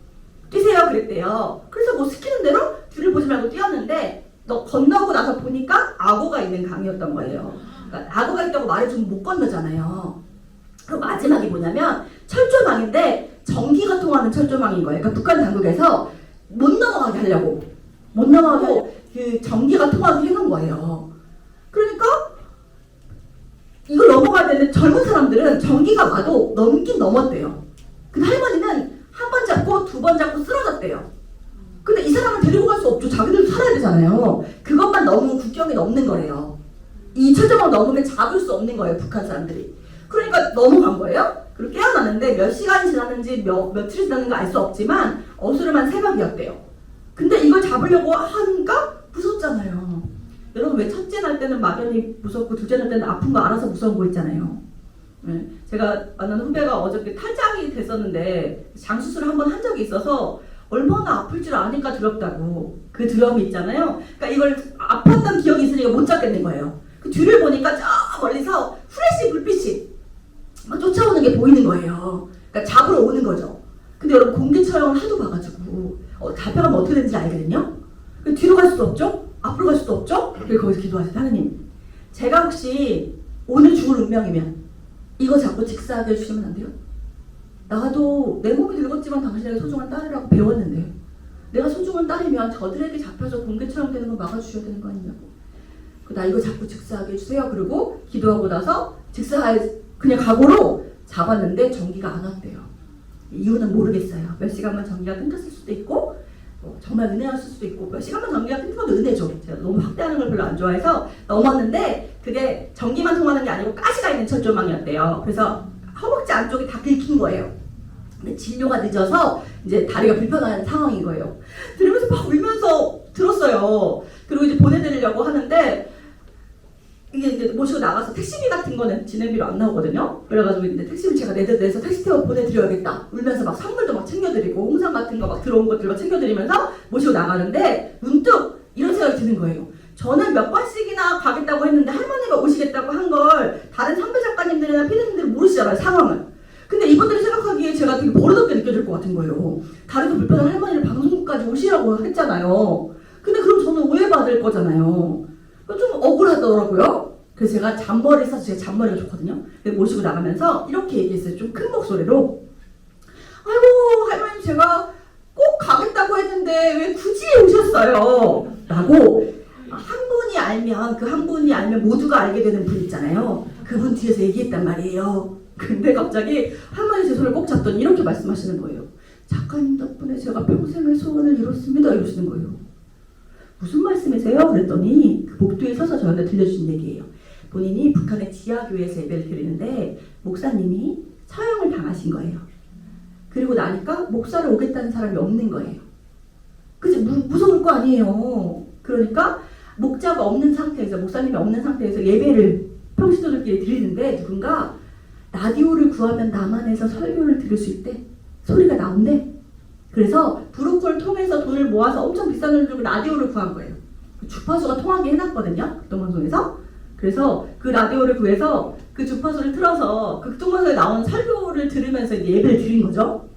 뛰세요 그랬대요. 그래서 뭐 시키는 대로 뒤를 보지 말고 뛰었는데 건너고 나서 보니까 악어가 있는 강이었던 거예요. 그러니까 악어가 있다고 말해주면 못 건너잖아요. 그리고 마지막이 뭐냐면 철조망인데 전기가 통하는 철조망인 거예요. 그러니까 북한 당국에서 못 넘어가게 하려고 못 넘어가고 그 전기가 통하게 해놓은 거예요. 그러니까 이걸 넘어가야 되는데 젊은 사람들은 전기가 와도 넘긴 넘었대요. 근데 할머니는 한 번 잡고 2번 잡고 쓰러졌대요. 근데 이 사람을 데리고 갈 수 없죠. 자기들도 살아야 되잖아요. 그것만 넘으면 국경이 넘는 거래요. 이 철조망 넘으면 잡을 수 없는 거예요. 북한 사람들이. 그러니까 넘어간 거예요. 그리고 깨어났는데 몇 시간이 지났는지 며칠이 지났는지 알 수 없지만 어스름한 새벽이었대요. 근데 이걸 잡으려고 하니까 무섭잖아요. 여러분 왜 첫째 날 때는 막연히 무섭고 둘째 날 때는 아픈 거 알아서 무서운 거 있잖아요. 제가 만난 후배가 어저께 탈장이 됐었는데 장수술을 한번 한 적이 있어서 얼마나 아플 줄 아니까 두렵다고 그 두려움이 있잖아요. 그러니까 이걸 아팠던 기억이 있으니까 못 잡겠는 거예요. 그 뒤를 보니까 저 멀리서 후레쉬 불빛이 막 쫓아오는 게 보이는 거예요. 그러니까 잡으러 오는 거죠. 근데 여러분 공개 촬영을 하도 봐가지고 잡혀가면 어떻게 되는지 알거든요. 뒤로 갈 수도 없죠? 앞으로 갈 수도 없죠? 그래서 거기서 기도하세요. 하나님 제가 혹시 오늘 죽을 운명이면 이거 자꾸 직사하게 해주시면 안 돼요? 나도 내 몸이 늙었지만 당신에게 소중한 딸이라고 배웠는데 내가 소중한 딸이면 저들에게 잡혀서 공개 촬영되는 거 막아주셔야 되는 거 아니냐고. 나 이거 자꾸 직사하게 해주세요. 그리고 기도하고 나서 그냥 각오로 잡았는데 전기가 안 왔대요. 이유는 모르겠어요. 몇 시간만 전기가 끊겼을 수도 있고 정말 은혜였을 수도 있고 몇 시간만 전기가 끊긴 것도 은혜죠. 제가 너무 확대하는 걸 별로 안 좋아해서 넘었는데 그게 전기만 통하는 게 아니고 가시가 있는 철조망이었대요. 그래서 허벅지 안쪽이 다 긁힌 거예요. 근데 진료가 늦어서 이제 다리가 불편한 상황인 거예요. 들으면서 막 울면서 들었어요. 그리고 이제 보내드리려고 하는데 이게 이제 모시고 나가서 택시비 같은 거는 진행비로 안 나오거든요. 그래가지고 이제 택시비 제가 내서 택시 태워 보내드려야겠다. 울면서 막 선물도 막 챙겨드리고 홍삼 같은 거 막 들어온 것들 막 챙겨드리면서 모시고 나가는데 문득 이런 생각이 드는 거예요. 저는 몇 번씩이나 가겠다고 했는데 할머니가 오시겠다고 한 걸 다른 선배 작가님들이나 피디님들이 모르시잖아요. 상황을. 근데 이분들이 생각하기에 제가 되게 버릇없게 느껴질 것 같은 거예요. 다리도 불편한 할머니를 방송국까지 오시라고 했잖아요. 근데 그럼 저는 오해받을 거잖아요. 좀 억울하더라고요. 그래서 제가 잔머리 써서 제 잔머리가 좋거든요. 모시고 나가면서 이렇게 얘기했어요. 좀 큰 목소리로. 아이고 할머님 제가 꼭 가겠다고 했는데 왜 굳이 오셨어요? 라고 한 분이 알면 그 한 분이 알면 모두가 알게 되는 분 있잖아요. 그분 뒤에서 얘기했단 말이에요. 근데 갑자기 할머니 제 손을 꼭 잡더니 이렇게 말씀하시는 거예요. 작가님 덕분에 제가 평생의 소원을 이뤘습니다. 이러시는 거예요. 무슨 말씀이세요? 그랬더니 그 복도에 서서 저한테 들려주신 얘기예요. 본인이 북한의 지하교회에서 예배를 드리는데 목사님이 처형을 당하신 거예요. 그리고 나니까 목사를 오겠다는 사람이 없는 거예요. 그치? 무서울 거 아니에요. 그러니까 목자가 없는 상태에서, 목사님이 없는 상태에서 예배를 평신도들끼리 드리는데 누군가 라디오를 구하면 남한에서 설교를 들을 수 있대. 소리가 나온대. 그래서 브로콜 통해서 돈을 모아서 엄청 비싼 돈을 주고 라디오를 구한 거예요. 주파수가 통하게 해놨거든요. 극동방송에서. 그래서 그 라디오를 구해서 그 주파수를 틀어서 극동방송에 나온 설교를 들으면서 예배를 드린 거죠.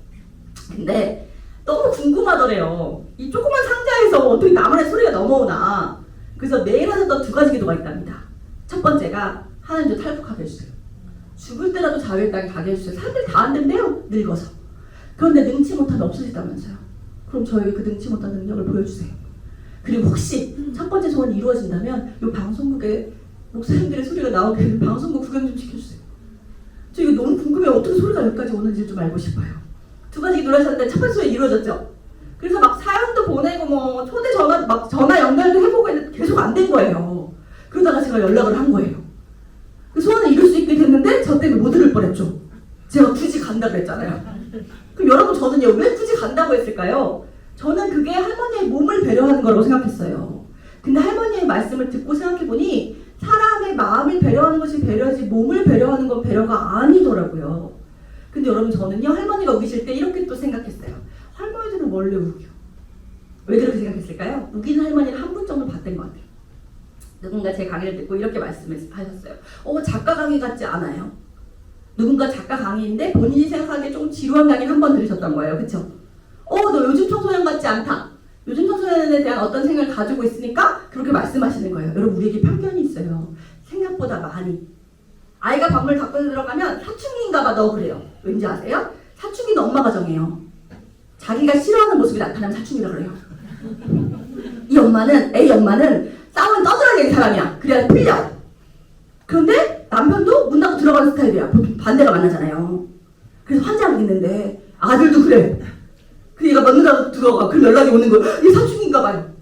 근데 너무 궁금하더래요. 이 조그만 상자에서 어떻게 나만의 소리가 넘어오나. 그래서 매일 하셨던 두 가지 기도가 있답니다. 첫 번째가 하나님 저 탈북하게 해주세요. 죽을 때라도 자유의 땅에 가게 해주세요. 사람들이 다 안 된대요. 늙어서. 그런데 능치 못하면 없어지다면서요. 그럼 저에게 그 능치 못한 능력을 보여주세요. 그리고 혹시 첫 번째 소원이 이루어진다면 이 방송국에 목사님들의 소리가 나오게 방송국 구경 좀 시켜주세요. 저 이거 너무 궁금해요. 어떻게 소리가 여기까지 오는지 좀 알고 싶어요. 두 가지 기도하셨는데 첫 번째 소원이 이루어졌죠. 그래서 막 사연도 보내고 뭐 초대 전화 막 전화 연결도 해보고 했는데 계속 안 된 거예요. 그러다가 제가 연락을 한 거예요. 그 소원을 이룰 수 있게 됐는데 저 때문에 못 들을 뻔했죠. 제가 굳이 간다고 했잖아요. 그럼 여러분 저는요 왜 굳이 간다고 했을까요? 저는 그게 할머니의 몸을 배려하는 거라고 생각했어요. 근데 할머니의 말씀을 듣고 생각해보니 사람의 마음을 배려하는 것이 배려지 몸을 배려하는 건 배려가 아니더라고요. 근데 여러분 저는요 할머니가 우기실 때 이렇게 또 생각했어요. 할머니들은 원래 우겨. 왜 그렇게 생각했을까요? 우기는 할머니를 한 분 정도 봤던 것 같아요. 누군가 제 강의를 듣고 이렇게 말씀하셨어요. 작가 강의 같지 않아요? 누군가 작가 강의인데 본인이 생각하기에 좀 지루한 강의를 한 번 들으셨던 거예요. 그쵸? 너 요즘 청소년 같지 않다. 요즘 청소년에 대한 어떤 생각을 가지고 있으니까 그렇게 말씀하시는 거예요. 여러분 우리에게 편견이 있어요. 생각보다 많이. 아이가 방문을 닫고 들어가면 사춘기인가 봐 너 그래요. 왠지 아세요? 사춘기는 엄마가 정해요. 자기가 싫어하는 모습이 나타나면 사춘기라 그래요. 이 엄마는 A 엄마는 싸우면 떠들어내는 사람이야. 그래야 풀려. 그런데 남편도 문 닫고 들어가는 스타일이야. 보통 반대가 만나잖아요. 그래서 환장이 있는데 아들도 그래. 그 얘가 문 닫고 들어가. 그럼 연락이 오는 거야. 얘 사춘기인가 봐요.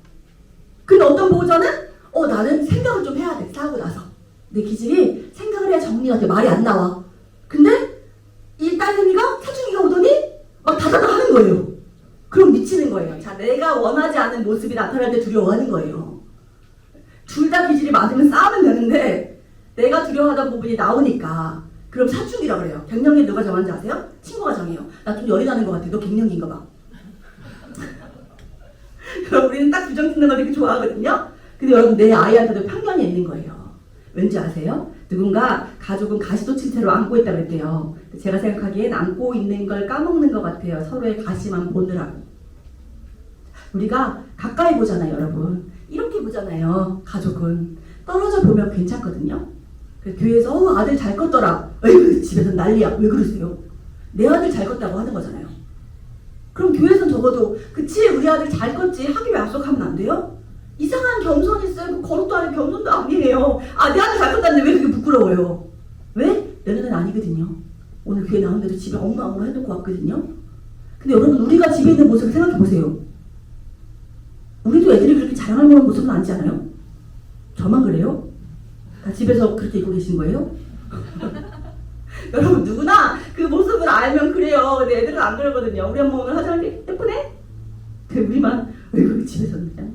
근데 어떤 보호자는 나는 생각을 좀 해야 돼. 싸우고 나서. 내 기질이 생각을 해야 정리가 돼. 말이 안 나와. 근데 이 딸내미가 사춘기가 오더니 막 다다다 하는 거예요. 그럼 미치는 거예요. 자, 내가 원하지 않은 모습이 나타날 때 두려워하는 거예요. 둘 다 기질이 맞으면 싸우면 되는데 내가 두려워하던 부분이 나오니까 그럼 사춘기라고 그래요. 갱년기 누가 정하는지 아세요? 친구가 정해요. 나 좀 열이 나는 것 같아. 너 갱년기인가 봐. 그럼 우리는 딱 규정 짓는 걸 되게 좋아하거든요. 근데 여러분 내 아이한테도 편견이 있는 거예요. 왠지 아세요? 누군가 가족은 가시돋친 채로 안고 있다고 했대요. 제가 생각하기엔 안고 있는 걸 까먹는 것 같아요. 서로의 가시만 보느라고. 우리가 가까이 보잖아요, 여러분. 이렇게 보잖아요. 가족은 떨어져 보면 괜찮거든요. 교회에서 아들 잘 컸더라. 에이 집에서 난리야. 왜 그러세요? 내 아들 잘 컸다고 하는 거잖아요. 그럼 교회에서는 적어도 그치 우리 아들 잘 컸지 하기로 약속하면 안 돼요? 이상한 겸손이 있어요. 그 거룩도 아니고 겸손도 아니에요. 내 아들 잘 컸다는데 왜 그게 부끄러워요? 왜? 내 눈은 아니거든요. 오늘 교회 나오는데도 집에 엉망으로 해놓고 왔거든요. 근데 여러분 우리가 집에 있는 모습을 생각해보세요. 우리도 애들이 그렇게 자랑할 만한 모습은 아니지 않아요? 저만 그래요? 다 집에서 그렇게 입고 계신 거예요? 여러분 누구나 그 모습을 알면 그래요. 근데 애들은 안 그러거든요. 우리 엄마 오늘 화장하는데 예쁘네? 근데 우리만 왜 집에서는 그냥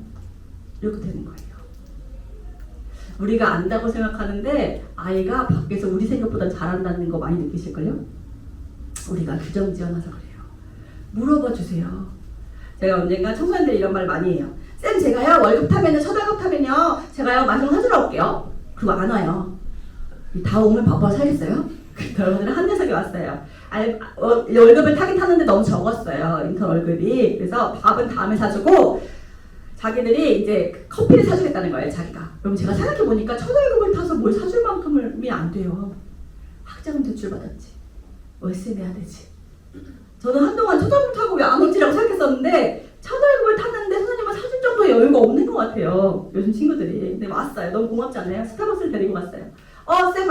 이렇게 되는 거예요. 우리가 안다고 생각하는데 아이가 밖에서 우리 생각보다 잘한다는 거 많이 느끼실걸요? 우리가 규정 지어놔서 그래요. 물어봐 주세요. 제가 언젠가 청소년들이 이런 말 많이 해요. 쌤 제가요 월급 타면요 첫 월급 타면요 제가요 맛있는 거 사주러 올게요. 그리고 안 와요. 다 오면 바빠서 살겠어요? 여러분들은 한 녀석이 왔어요. 월급을 타긴 타는데 너무 적었어요. 인턴 월급이. 그래서 밥은 다음에 사주고 자기들이 이제 커피를 사주겠다는 거예요, 자기가. 그럼 제가 생각해보니까 초등학교를 타서 뭘 사줄 만큼이 안 돼요. 학자금 대출 받았지. 월세 내야 되지. 저는 한동안 초등학교 타고 왜 안 오지라고 생각했었는데 초등학교를 탔는데 선생님은 사줄 정도의 여유가 없는 것 같아요. 요즘 친구들이. 근데 왔어요. 너무 고맙잖아요. 스타벅스를 데리고 갔어요. 쌤,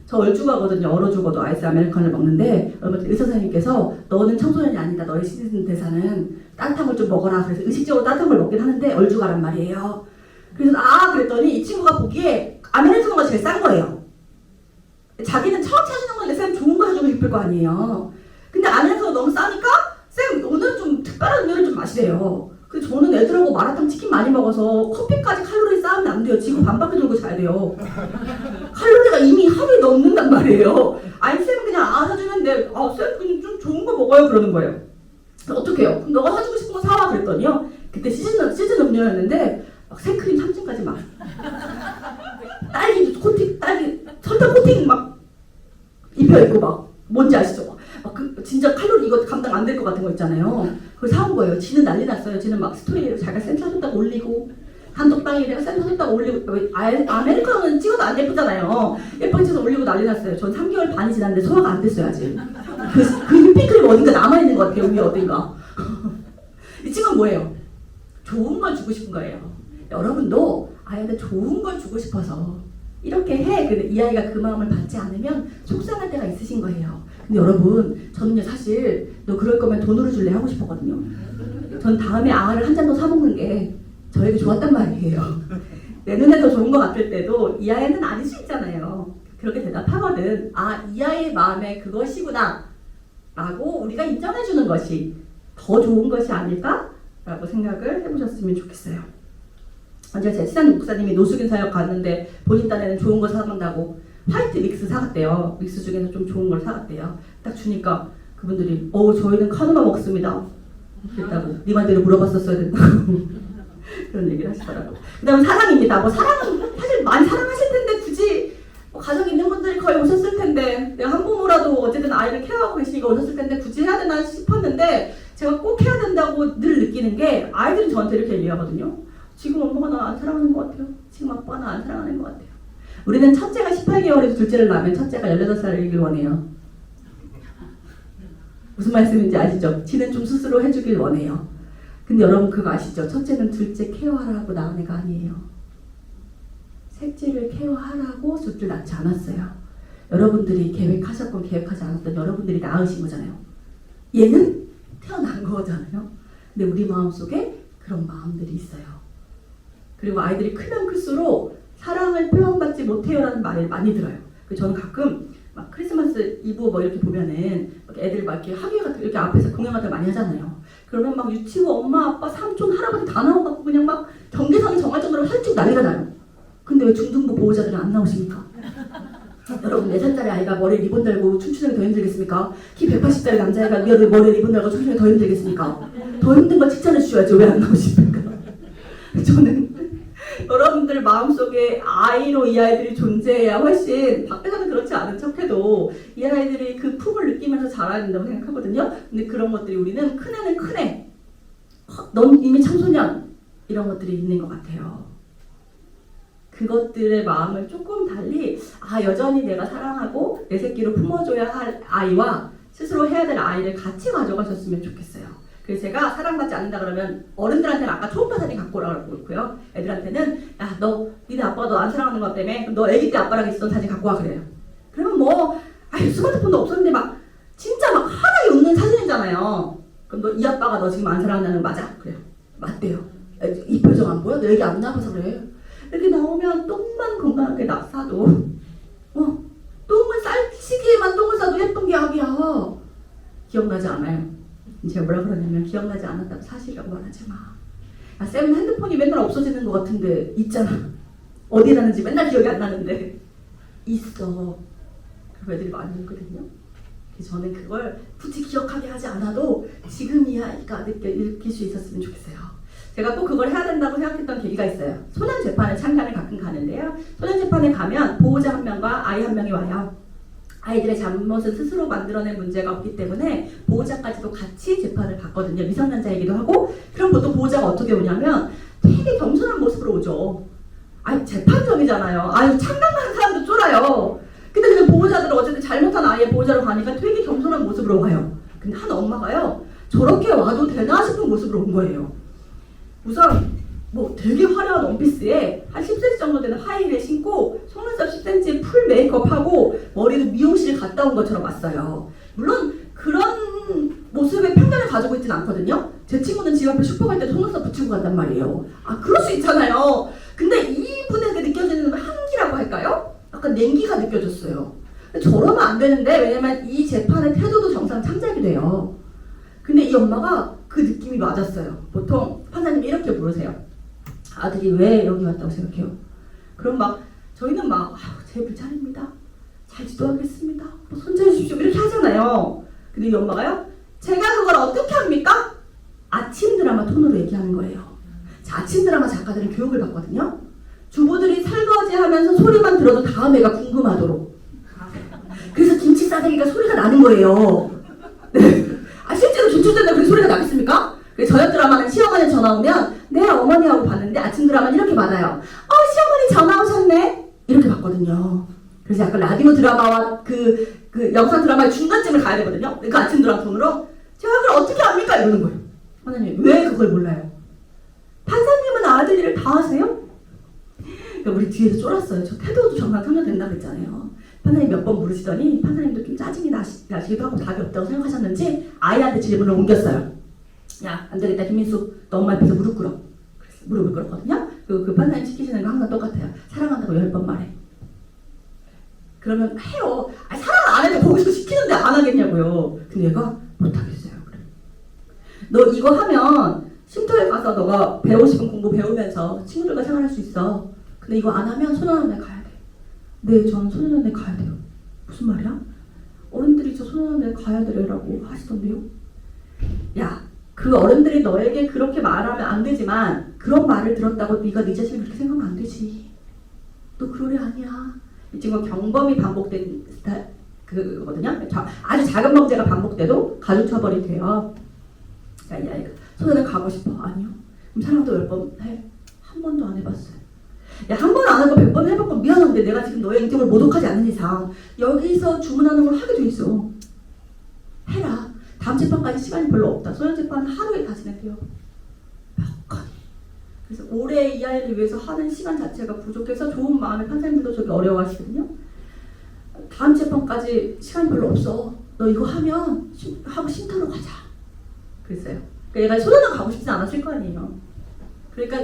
저 얼죽하거든요. 얼어 죽어도 아이스 아메리카노를 먹는데 의사 선생님께서 너는 청소년이 아니다. 너의 시즌 대사는 따뜻한 걸 좀 먹어라. 그래서 의식적으로 따뜻한 걸 먹긴 하는데 얼죽하란 말이에요. 그래서 그랬더니 이 친구가 보기에 아메리카노가 제일 싼 거예요. 자기는 처음 사주는 건데 쌤 좋은 거 해주고 싶을 거 아니에요. 근데 아메리카노 너무 싸니까 쌤 오늘 좀 특별한 음료를 좀 마시래요. 근데 저는 애들하고 마라탕 치킨 많이 먹어서 커피까지 칼로리 쌓으면 안 돼요. 지금 반바퀴 돌고 자야 돼요. 칼로리가 이미 하루에 넘는단 말이에요. 아니 쌤 그냥 사주는데 쌤 그냥 좀 좋은 거 먹어요 그러는 거예요. 어떻게 해요? 그럼 너가 사주고 싶은 거 사와 그랬더니요. 그때 시즌 음료였는데 막 생크림 3층까지 막 딸기 설탕 코팅 막 입혀있고 막 뭔지 아시죠? 진짜 칼로리 이거 감당 안 될 것 같은 거 있잖아요. 그걸 사온 거예요. 지는 난리 났어요. 지는 막 스토리에 자기가 쌤 사줬다고 올리고 단톡방에 쌤 사줬다고 올리고 아메리카노는 찍어도 안 예쁘잖아요. 예쁘게 찍어서 올리고 난리 났어요. 전 3개월 반이 지났는데 소화가 안 됐어요 아직. 그 휘핑크림 어딘가 남아있는 것 같아요. 위에 어딘가. 이 친구는 뭐예요? 좋은 걸 주고 싶은 거예요. 여러분도 아이한테 좋은 걸 주고 싶어서 이렇게 해. 근데 이 아이가 그 마음을 받지 않으면 속상할 때가 있으신 거예요. 근데 여러분 저는요 사실 너 그럴 거면 돈으로 줄래 하고 싶었거든요. 전 다음에 아를 한 잔 더 사먹는 게 저에게 좋았단 말이에요. 내 눈에 더 좋은 것 같을 때도 이 아이는 아닐 수 있잖아요. 그렇게 대답하거든. 이 아이의 마음에 그것이구나 라고 우리가 인정해주는 것이 더 좋은 것이 아닐까? 라고 생각을 해보셨으면 좋겠어요. 언제 제 친한 목사님이 노숙인 사역 갔는데 본인 딴에는 좋은 거 사간다고 화이트 믹스 사갔대요. 믹스 중에서 좀 좋은 걸 사갔대요. 딱 주니까 그분들이 저희는 카누마 먹습니다. 그랬다고. 네 말대로 물어봤었어야 된다고. 그런 얘기를 하시더라고요. 그 다음에 사랑입니다. 사랑은 사실 많이 사랑하실 텐데 굳이 가정 있는 분들이 거의 오셨을 텐데 내가 한부모라도 어쨌든 아이를 케어하고 계시니까 오셨을 텐데 굳이 해야 되나 싶었는데 제가 꼭 해야 된다고 늘 느끼는 게 아이들은 저한테 이렇게 얘기하거든요. 지금 엄마가 나 안 사랑하는 것 같아요. 지금 아빠가 나 안 사랑하는 것 같아요. 우리는 첫째가 18개월에서 둘째를 낳으면 첫째가 18살이길 원해요. 무슨 말씀인지 아시죠? 지는 좀 스스로 해주길 원해요. 근데 여러분 그거 아시죠? 첫째는 둘째 케어하라고 낳은 애가 아니에요. 셋째를 케어하라고 둘째 낳지 않았어요. 여러분들이 계획하셨건 계획하지 않았던 여러분들이 낳으신 거잖아요. 얘는 태어난 거잖아요. 근데 우리 마음속에 그런 마음들이 있어요. 그리고 아이들이 크면 클수록 사랑을 표현받지 못해요라는 말을 많이 들어요. 저는 가끔 막 크리스마스 이브 이렇게 보면은 애들 막 이렇게 학예 같은 이렇게 앞에서 공연 같은 거 많이 하잖아요. 그러면 막 유치부 엄마 아빠 삼촌 할아버지 다 나와갖고 그냥 막 경계선을 정할 정도로 활짝 난리가 나요. 근데 왜 중등부 보호자들은 안 나오십니까? 여러분 4살짜리 아이가 머리에 리본 달고 춤추는 게 더 힘들겠습니까? 키 180짜리 남자애가 머리에 리본 달고 춤추는 게 더 힘들겠습니까? 더 힘든 걸 칭찬해 주셔야죠. 왜 안 나오십니까? 저는 여러분들 마음속에 아이로 이 아이들이 존재해야 훨씬 밖에서는 그렇지 않은 척해도 이 아이들이 그 품을 느끼면서 자라야 된다고 생각하거든요. 근데 그런 것들이 우리는 큰애는 큰애, 넌 이미 청소년 이런 것들이 있는 것 같아요. 그것들의 마음을 조금 달리 여전히 내가 사랑하고 내 새끼로 품어줘야 할 아이와 스스로 해야 될 아이를 같이 가져가셨으면 좋겠어요. 그래서 제가 사랑받지 않는다 그러면 어른들한테는 아까 초음파 사진 갖고 오라고 있고요. 애들한테는 니네 아빠가 너 안 사랑하는 것 때문에 너 애기 때 아빠랑 있었던 사진 갖고 와 그래요. 그러면 스마트폰도 없었는데 진짜 하나에 웃는 사진이잖아요. 그럼 너 이 아빠가 너 지금 안 사랑한다는 거 맞아? 그래요. 맞대요. 이 표정 안 보여? 너 애기 안 나와서 그래. 이렇게 나오면 똥만 건강하게 싸도 똥을 시기에만 똥을 싸도 예쁜 게 악이야. 기억나지 않아요? 제가 뭐라 그러냐면 기억나지 않았다고 사실이라고 말하지 마. 쌤은 핸드폰이 맨날 없어지는 것 같은데 있잖아. 어디 나는지 맨날 기억이 안 나는데 있어. 그리고 애들이 많이 있거든요. 저는 그걸 굳이 기억하게 하지 않아도 지금 이 아이가 느낄 수 있었으면 좋겠어요. 제가 꼭 그걸 해야 된다고 생각했던 계기가 있어요. 소년재판을 참관을 가끔 가는데요. 소년재판에 가면 보호자 한 명과 아이 한 명이 와요. 아이들의 잘못은 스스로 만들어낸 문제가 없기 때문에 보호자까지도 같이 재판을 받거든요. 미성년자이기도 하고. 그럼 보통 보호자가 어떻게 오냐면 되게 겸손한 모습으로 오죠. 아니 재판정이잖아요. 아유 창당하는 사람도 쫄아요. 근데 그냥 보호자들은 어쨌든 잘못한 아이의 보호자로 가니까 되게 겸손한 모습으로 와요. 근데 한 엄마가요. 저렇게 와도 되나 싶은 모습으로 온 거예요. 우선 뭐 되게 화려한 원피스에 한 10cm 정도 되는 하이힐을 신고 속눈썹 10cm 풀 메이크업하고 머리도 미용실 갔다 온 것처럼 왔어요. 물론 그런 모습의 편견을 가지고 있진 않거든요. 제 친구는 집 앞에 슈퍼 갈 때 속눈썹 붙이고 간단 말이에요. 아 그럴 수 있잖아요. 근데 이분에게 느껴지는 향기라고 할까요? 약간 냉기가 느껴졌어요. 저러면 안 되는데 왜냐면 이 재판의 태도도 정상 참작이 돼요. 근데 이 엄마가 그 느낌이 맞았어요. 보통 판사님이 이렇게 물으세요. 아들이 왜 여기 왔다고 생각해요? 그럼 막 저희는 막 제 불찰입니다. 잘 지도하겠습니다. 뭐 손잡으십시오. 이렇게 하잖아요. 근데 이 엄마가요. 제가 그걸 어떻게 합니까? 아침 드라마 톤으로 얘기하는 거예요. 자, 아침 드라마 작가들은 교육을 받거든요. 주부들이 설거지하면서 소리만 들어도 다음 애가 궁금하도록. 그래서 김치 싸대기가 소리가 나는 거예요. 네. 아 실제로 조출된다고 그렇게 소리가 나겠습니까? 저녁 드라마는 시어머니 전화 오면 네 어머니하고 봤는데 아침 드라마는 이렇게 받아요. 시어머니 전화 오셨네? 이렇게 받거든요. 그래서 약간 라디오 드라마와 그 영상 드라마의 중간쯤을 가야 되거든요. 그 아침 드라마 톤으로 제가 그걸 어떻게 합니까? 이러는 거예요. 하나님 왜 그걸 몰라요? 판사님은 아들 일을 다 하세요? 그러니까 우리 뒤에서 쫄았어요. 저 태도도 정상 참여된다고 했잖아요. 판사님 몇 번 물으시더니 판사님도 좀 짜증이 나시기도 하고 답이 없다고 생각하셨는지 아이한테 질문을 옮겼어요. 야, 안 되겠다. 김민수, 너 엄마 옆에서 무릎 꿇어. 그래서 무릎을 꿇었거든요. 그 판사님 시키시는 거 항상 똑같아요. 사랑한다고 10번 말해. 그러면 해요. 아니, 사랑 안 해도 거기서 시키는데 안 하겠냐고요. 근데 얘가 못하겠어요. 그래. 너 이거 하면 쉼터에 가서 너가 배우고 싶은 공부 배우면서 친구들과 생활할 수 있어. 근데 이거 안 하면 소년원에 가야 돼. 네, 저는 소년원에 가야 돼요. 무슨 말이야? 어른들이 저 소년원에 가야 되라고 하시던데요. 야, 그 어른들이 너에게 그렇게 말하면 안 되지만 그런 말을 들었다고 네가 네 자신을 그렇게 생각하면 안 되지. 너 그럴 애 아니야. 이 친구가 경범이 반복된 스타일 그거거든요. 아주 작은 범죄가 반복돼도 가중처벌이 돼요. 그러니까 이 아이가 소년원 가고 싶어? 아니요. 그럼 사랑도 10번 해? 한 번도 안 해봤어요. 야, 한 번 안 하고 100번 해봤고 미안한데 내가 지금 너의 인격을 모독하지 않는 이상 여기서 주문하는 걸 하게 돼 있어. 해라. 다음 재판까지 시간이 별로 없다. 소년 재판은 하루에 다 진행돼요. 몇 건. 그래서 올해 이 아이를 위해서 하는 시간 자체가 부족해서 좋은 마음의 판사님들도 저기 어려워하시거든요. 다음 재판까지 시간이 별로 없어. 너 이거 하면 하고 쉼터로 가자. 그랬어요. 그러니까 얘가 소년원 가고 싶지 않았을 거 아니에요. 그러니까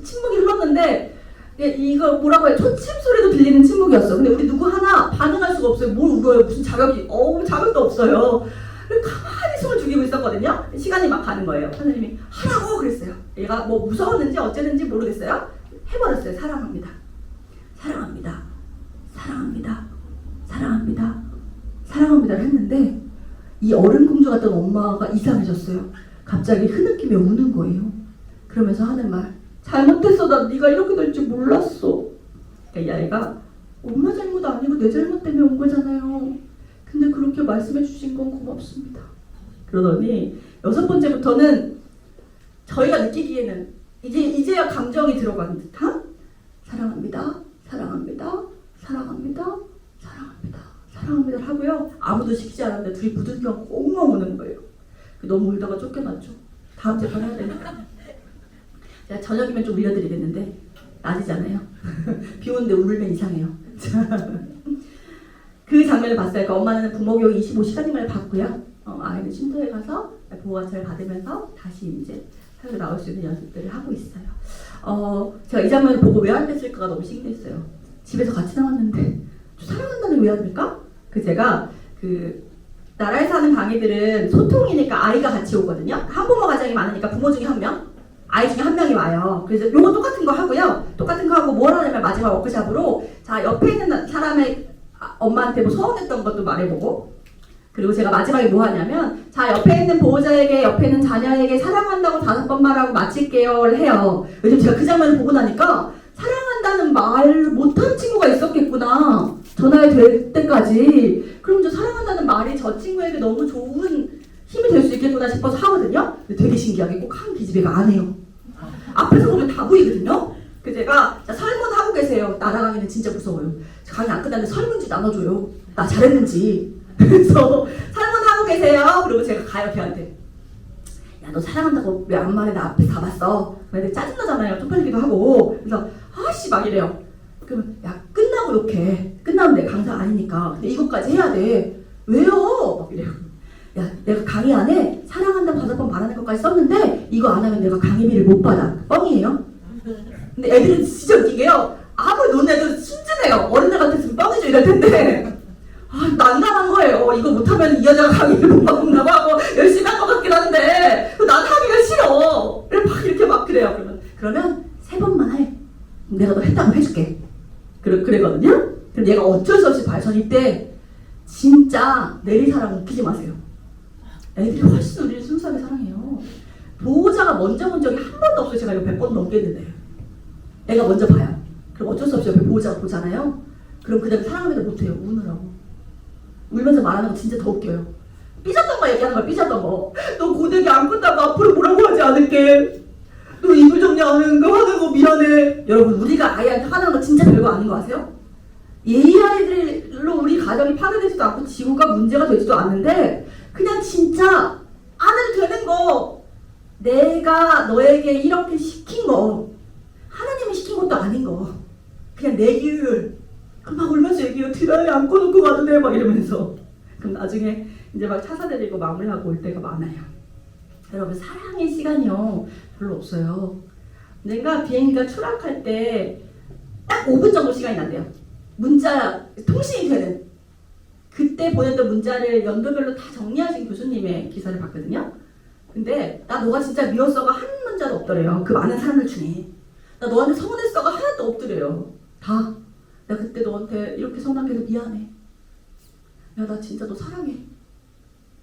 침묵이 흘렀는데 이거 뭐라고 해? 초침 소리도 들리는 침묵이었어. 근데 우리 누구 하나 반응할 수가 없어요. 뭘 울어요? 무슨 자격도 없어요. 가만히 숨을 죽이고 있었거든요. 시간이 막 가는 거예요. 하나님이 하라고 그랬어요. 얘가 뭐 무서웠는지 어쨌는지 모르겠어요. 해버렸어요. 사랑합니다. 사랑합니다. 사랑합니다. 사랑합니다. 사랑합니다를 했는데 이 얼음 공주 같던 엄마가 이상해졌어요. 갑자기 흐느끼며 우는 거예요. 그러면서 하는 말, 잘못했어. 나 네가 이렇게 될 줄 몰랐어. 그러니까 이 아이가 엄마 잘못 아니고 내 잘못 때문에 온 거잖아요. 근데 그렇게 말씀해 주신 건 고맙습니다. 그러더니 6번째부터는 저희가 느끼기에는 이제야 감정이 들어가는 듯한 사랑합니다. 사랑합니다. 사랑합니다. 사랑합니다. 사랑합니다 하고요. 아무도 시키지 않았는데 둘이 부둥켜 꽁꽁 우는 거예요. 너무 울다가 쫓겨났죠. 다음 재판 해야 되니까. 제가 저녁이면 좀 울려드리겠는데 낮이잖아요. 비 오는데 울면 이상해요. 그 장면을 봤어요. 그러니까 엄마는 부모교육 25시간임을 받고요. 아이는 쉼터에 가서 보호관찰을 받으면서 다시 이제 사회로 나올 수 있는 연습들을 하고 있어요. 제가 이 장면을 보고 외아됐을까가 너무 신기했어요. 집에서 같이 나왔는데 사랑한다는 외아들까? 제가 나라에 사는 강의들은 소통이니까 아이가 같이 오거든요. 한부모 가정이 많으니까 부모 중에 한 명, 아이 중에 한 명이 와요. 그래서 요거 똑같은 거 하고요. 똑같은 거 하고 뭘 하냐면 마지막 워크샵으로 자 옆에 있는 사람의 엄마한테 뭐 서운했던 것도 말해보고, 그리고 제가 마지막에 뭐 하냐면 자 옆에 있는 보호자에게 옆에 있는 자녀에게 사랑한다고 5번 말하고 마칠게요를 해요. 요즘 제가 그 장면을 보고 나니까 사랑한다는 말 못하는 친구가 있었겠구나. 전화해 될 때까지 그럼 저 사랑한다는 말이 저 친구에게 너무 좋은 힘이 될 수 있겠구나 싶어서 하거든요. 근데 되게 신기하게 꼭 한 기집애가 안 해요. 앞에서 보면 다 보이거든요. 그래서 제가 자, 설문하고 계세요. 나랑 강의는 진짜 무서워요. 강의 안 끝났는데 설문지 나눠줘요. 나 잘했는지. 그래서 설문하고 계세요. 그리고 제가 가요 걔한테. 야 너 사랑한다고 왜 안 말해? 나 앞에서 다 봤어. 근데 짜증나잖아요. 쪽팔리기도 하고. 그래서 아씨 막 이래요. 그러면 야 끝나고 이렇게 끝나면 내 강사 아니니까 근데 이것까지 해야 돼. 왜요? 막 이래요. 야 내가 강의 안에 사랑한다 5번 말하는 것까지 썼는데 이거 안 하면 내가 강의비를 못 받아. 뻥이에요. 근데 애들은 진짜 웃기게요. 아무리 논 애들 순진해요. 어린애 같았으면 뻥이죠 이럴 텐데 난감한 거예요. 이거 못하면 이 여자가 강의를 못 받는다고 하고 열심히 한 것 같긴 한데 난 하기가 싫어. 막 이렇게 막 그래요. 그러면 3번만 해. 내가 너 했다고 해줄게. 그랬거든요. 그럼 얘가 어쩔 수 없이 전 이때 진짜 내리사랑 웃기지 마세요. 애들이 훨씬 우리를 순수하게 사랑해요. 보호자가 먼저 본 적이 한 번도 없어요. 제가 이거 100번 넘겠는데 애가 먼저 봐요. 그럼 어쩔 수 없이 옆에 보호자가 보잖아요. 그럼 그 다음에 사랑하면서 못해요. 우느라고. 울면서 말하는 거 진짜 더 웃겨요. 삐졌던 거 얘기하는 거야. 삐졌던 거. 너 고데기 안 끝나고 앞으로 뭐라고 하지 않을게. 너 이불 정리 안 하는 거 하는 거 미안해. 여러분 우리가 아이한테 화나는 거 진짜 별거 아닌 거 아세요? 이 아이들로 우리 가정이 파괴되지도 않고 지구가 문제가 되지도 않는데 그냥 진짜 안 해도 되는 거 내가 너에게 이렇게 시킨 거 하나님이 시킨 것도 아닌 거 그냥 내 기율 막 울면서 얘기해요. 드라이에 안 꺼놓고 가도 돼 막 이러면서 그럼 나중에 이제 막 차사내리고 마무리하고 올 때가 많아요. 여러분 사랑의 시간이요 별로 없어요. 내가 비행기가 추락할 때 딱 5분 정도 시간이 난대요. 문자 통신이 되는 그때 보냈던 문자를 연도별로 다 정리하신 교수님의 기사를 봤거든요. 근데 나 너가 진짜 미웠어가 한 문자도 없더래요. 그 많은 사람들 중에 나 너한테 서운했어가 하나도 없더래요. 다 나 그때 너한테 이렇게 서운하게 해서 미안해. 야 나 진짜 너 사랑해.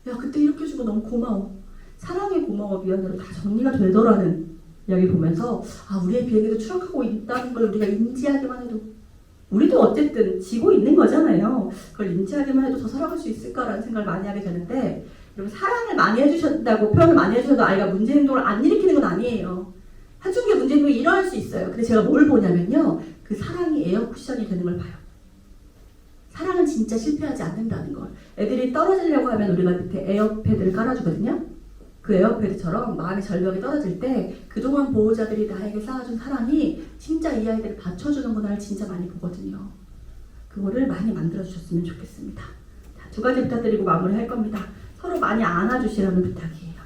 야 그때 이렇게 해준 거 너무 고마워. 사랑해 고마워 미안해로 다 정리가 되더라는 이야기 보면서 우리의 비행기도 추락하고 있다는 걸 우리가 인지하기만 해도 우리도 어쨌든 지고 있는 거잖아요. 그걸 인지하기만 해도 더 살아갈 수 있을까라는 생각을 많이 하게 되는데 여러분 사랑을 많이 해주셨다고 표현을 많이 해주셔도 아이가 문제 행동을 안 일으키는 건 아니에요. 사춘기에 문제 행동이 일어날 수 있어요. 근데 제가 뭘 보냐면요. 그 사랑이 에어 쿠션이 되는 걸 봐요. 사랑은 진짜 실패하지 않는다는 걸. 애들이 떨어지려고 하면 우리가 밑에 에어패드를 깔아주거든요. 그 에어패드처럼 마음의 절벽이 떨어질 때 그동안 보호자들이 나에게 쌓아준 사랑이 진짜 이 아이들을 받쳐주는구나를 진짜 많이 보거든요. 그거를 많이 만들어주셨으면 좋겠습니다. 자, 2가지 부탁드리고 마무리할 겁니다. 서로 많이 안아주시라는 부탁이에요.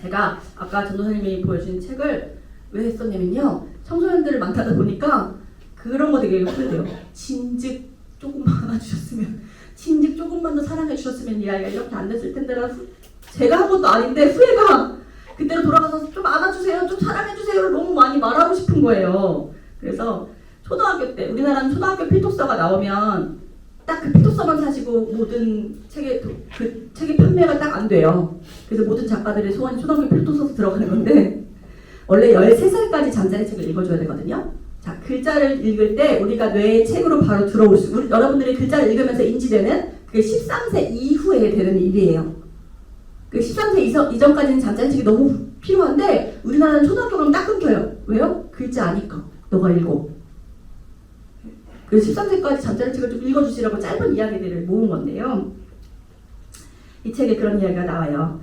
제가 아까 전도사님이 보여준 책을 왜 했었냐면요. 청소년들을 만나다 보니까 그런 거 되게 후회돼요. 진즉 조금만 안아주셨으면 진즉 조금만 더 사랑해 주셨으면 이 아이가 이렇게 안 됐을 텐데라는 제가 한 것도 아닌데 후회가 그때로 돌아가서 좀 안아주세요, 좀 사랑해주세요를 너무 많이 말하고 싶은 거예요. 그래서 초등학교 때 우리나라는 초등학교 필독서가 나오면 딱 그 필독서만 사시고 모든 그 책의 판매가 딱 안 돼요. 그래서 모든 작가들의 소원이 초등학교 필독서로 들어가는 건데 원래 13살까지 잠자리 책을 읽어줘야 되거든요. 자, 글자를 읽을 때 우리가 뇌에 책으로 바로 들어올 수 여러분들이 글자를 읽으면서 인지되는 그게 13세 이후에 되는 일이에요. 그 13세 이전까지는 잠자리책이 너무 필요한데 우리나라는 초등학교 가면 딱 끊겨요. 왜요? 글자 아니까. 너가 읽어. 그래서 13세까지 잠자리책을 좀 읽어주시라고 짧은 이야기들을 모은 건데요. 이 책에 그런 이야기가 나와요.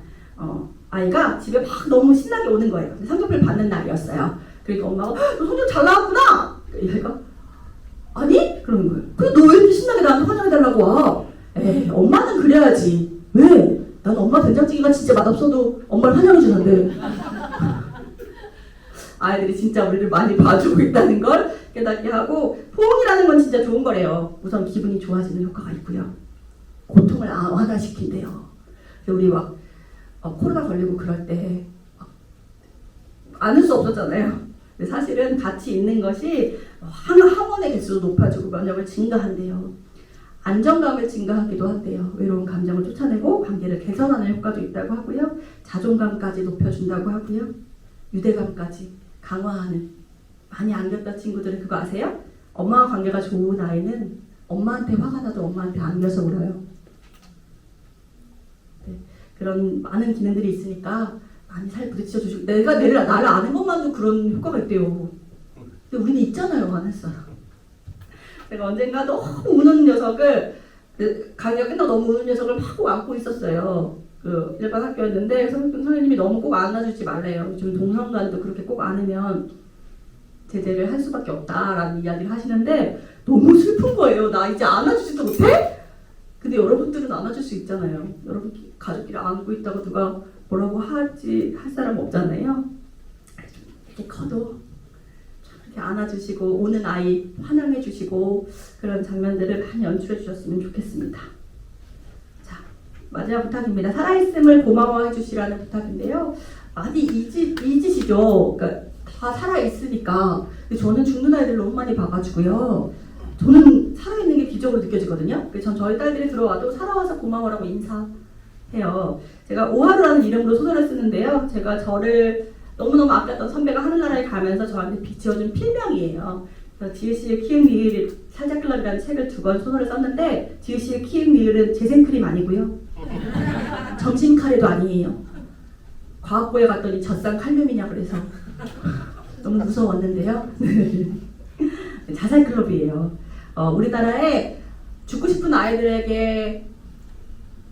아이가 집에 막 너무 신나게 오는 거예요. 성적표를 받는 날이었어요. 그러니까 엄마가 너 성적 잘 나왔구나. 얘가 아니? 그러는 거예요. 그래 너 왜 이렇게 신나게 나한테 환영해달라고 와? 에이 엄마는 그래야지. 왜? 난 엄마 된장찌개가 진짜 맛없어도 엄마를 환영해주는데 아이들이 진짜 우리를 많이 봐주고 있다는 걸 깨닫게 하고 포옹이라는 건 진짜 좋은 거래요. 우선 기분이 좋아지는 효과가 있고요. 고통을 완화시킨대요. 우리 막 코로나 걸리고 그럴 때 안을 수 없었잖아요. 근데 사실은 같이 있는 것이 항원의 개수도 높아지고 면역을 증가한대요. 안정감을 증가하기도 한대요. 외로운 감정을 쫓아내고 관계를 개선하는 효과도 있다고 하고요. 자존감까지 높여준다고 하고요. 유대감까지 강화하는. 많이 안 겪던 친구들은 그거 아세요? 엄마와 관계가 좋은 아이는 엄마한테 화가 나도 엄마한테 안겨서 울어요. 네, 그런 많은 기능들이 있으니까 많이 살 부딪혀 주시고 나를 아는 것만도 그런 효과가 있대요. 근데 우리는 있잖아요, 안 했어요. 내가 언젠가 너무 우는 녀석을 강의가 끝나고 너무 우는 녀석을 막 안고 있었어요. 그 일반 학교였는데 선생님이 너무 꼭 안아주지 말래요. 요즘 동성관도 그렇게 꼭 안으면 제재를 할 수밖에 없다라는 이야기를 하시는데 너무 슬픈 거예요. 나 이제 안아주지도 못해? 근데 여러분들은 안아줄 수 있잖아요. 여러분 가족끼리 안고 있다고 누가 뭐라고 할 사람 없잖아요. 이렇게 커도 이렇게 안아주시고 오는 아이 환영해주시고 그런 장면들을 많이 연출해 주셨으면 좋겠습니다. 자, 마지막 부탁입니다. 살아있음을 고마워해 주시라는 부탁인데요. 많이 잊으시죠? 그러니까 다 살아있으니까. 저는 죽는 아이들 너무 많이 봐가지고요. 저는 살아있는 게 기적으로 느껴지거든요. 그래서 전 저희 딸들이 들어와도 살아와서 고마워라고 인사해요. 제가 오하루라는 이름으로 소설을 쓰는데요. 제가 저를 너무너무 아꼈던 선배가 하늘나라에 가면서 저한테 지어준 필명이에요. 그래서 지읒 키읔 리을 살자클럽이라는 책을 2권 소설을 썼는데 지읒 키읔 리을은 재생크림 아니고요. 점심카레도 아니에요. 과학고에 갔더니 젖산 칼륨이냐 그래서 너무 무서웠는데요. 자살클럽이에요. 우리나라에 죽고 싶은 아이들에게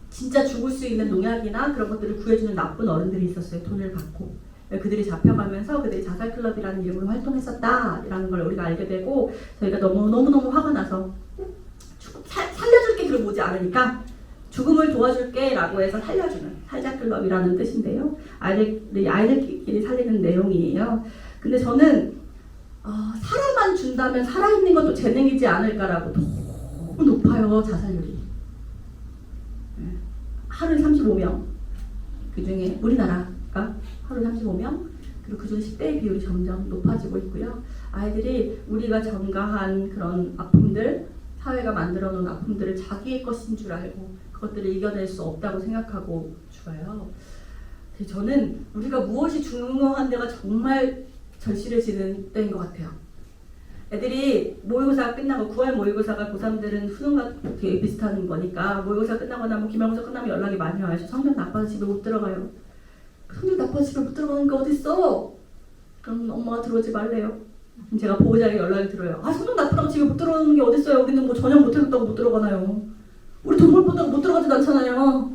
진짜 죽을 수 있는 농약이나 그런 것들을 구해주는 나쁜 어른들이 있었어요. 돈을 받고. 그들이 잡혀가면서 그들이 자살클럽이라는 이름으로 활동했었다라는 걸 우리가 알게 되고 저희가 너무너무 화가 나서 살려줄게 그럼 오지 않으니까 죽음을 도와줄게 라고 해서 살려주는 살자클럽이라는 뜻인데요. 아이들끼리 살리는 내용이에요. 근데 저는 살아만 준다면 살아있는 것도 재능이지 않을까라고 너무 높아요. 자살률이. 하루에 35명. 그중에 우리나라가 하루에 35명. 그리고 그중 10대의 비율이 점점 높아지고 있고요. 아이들이 우리가 전가한 그런 아픔들, 사회가 만들어 놓은 아픔들을 자기의 것인 줄 알고 그것들을 이겨낼 수 없다고 생각하고 죽어요. 저는 우리가 무엇이 중요한 데가 정말 절실해지는 때인 것 같아요. 애들이 모의고사가 끝나고 9월 모의고사가 고3들은 수능과 되게 비슷한 거니까 모의고사 끝나거나 뭐 기말고사 끝나면 연락이 많이 와요. 성적 나빠서 집에 못 들어가요. 성적 나빠서 집에 못 들어가는 게 어딨어? 그럼 엄마가 들어오지 말래요. 제가 보호자에게 연락이 들어요. 성적 나쁘다고 집에 못 들어가는 게 어딨어요? 여기는 뭐 저녁 못 해줬다고 못 들어가나요? 우리 돈벌 보다가 못 들어가지도 않잖아요.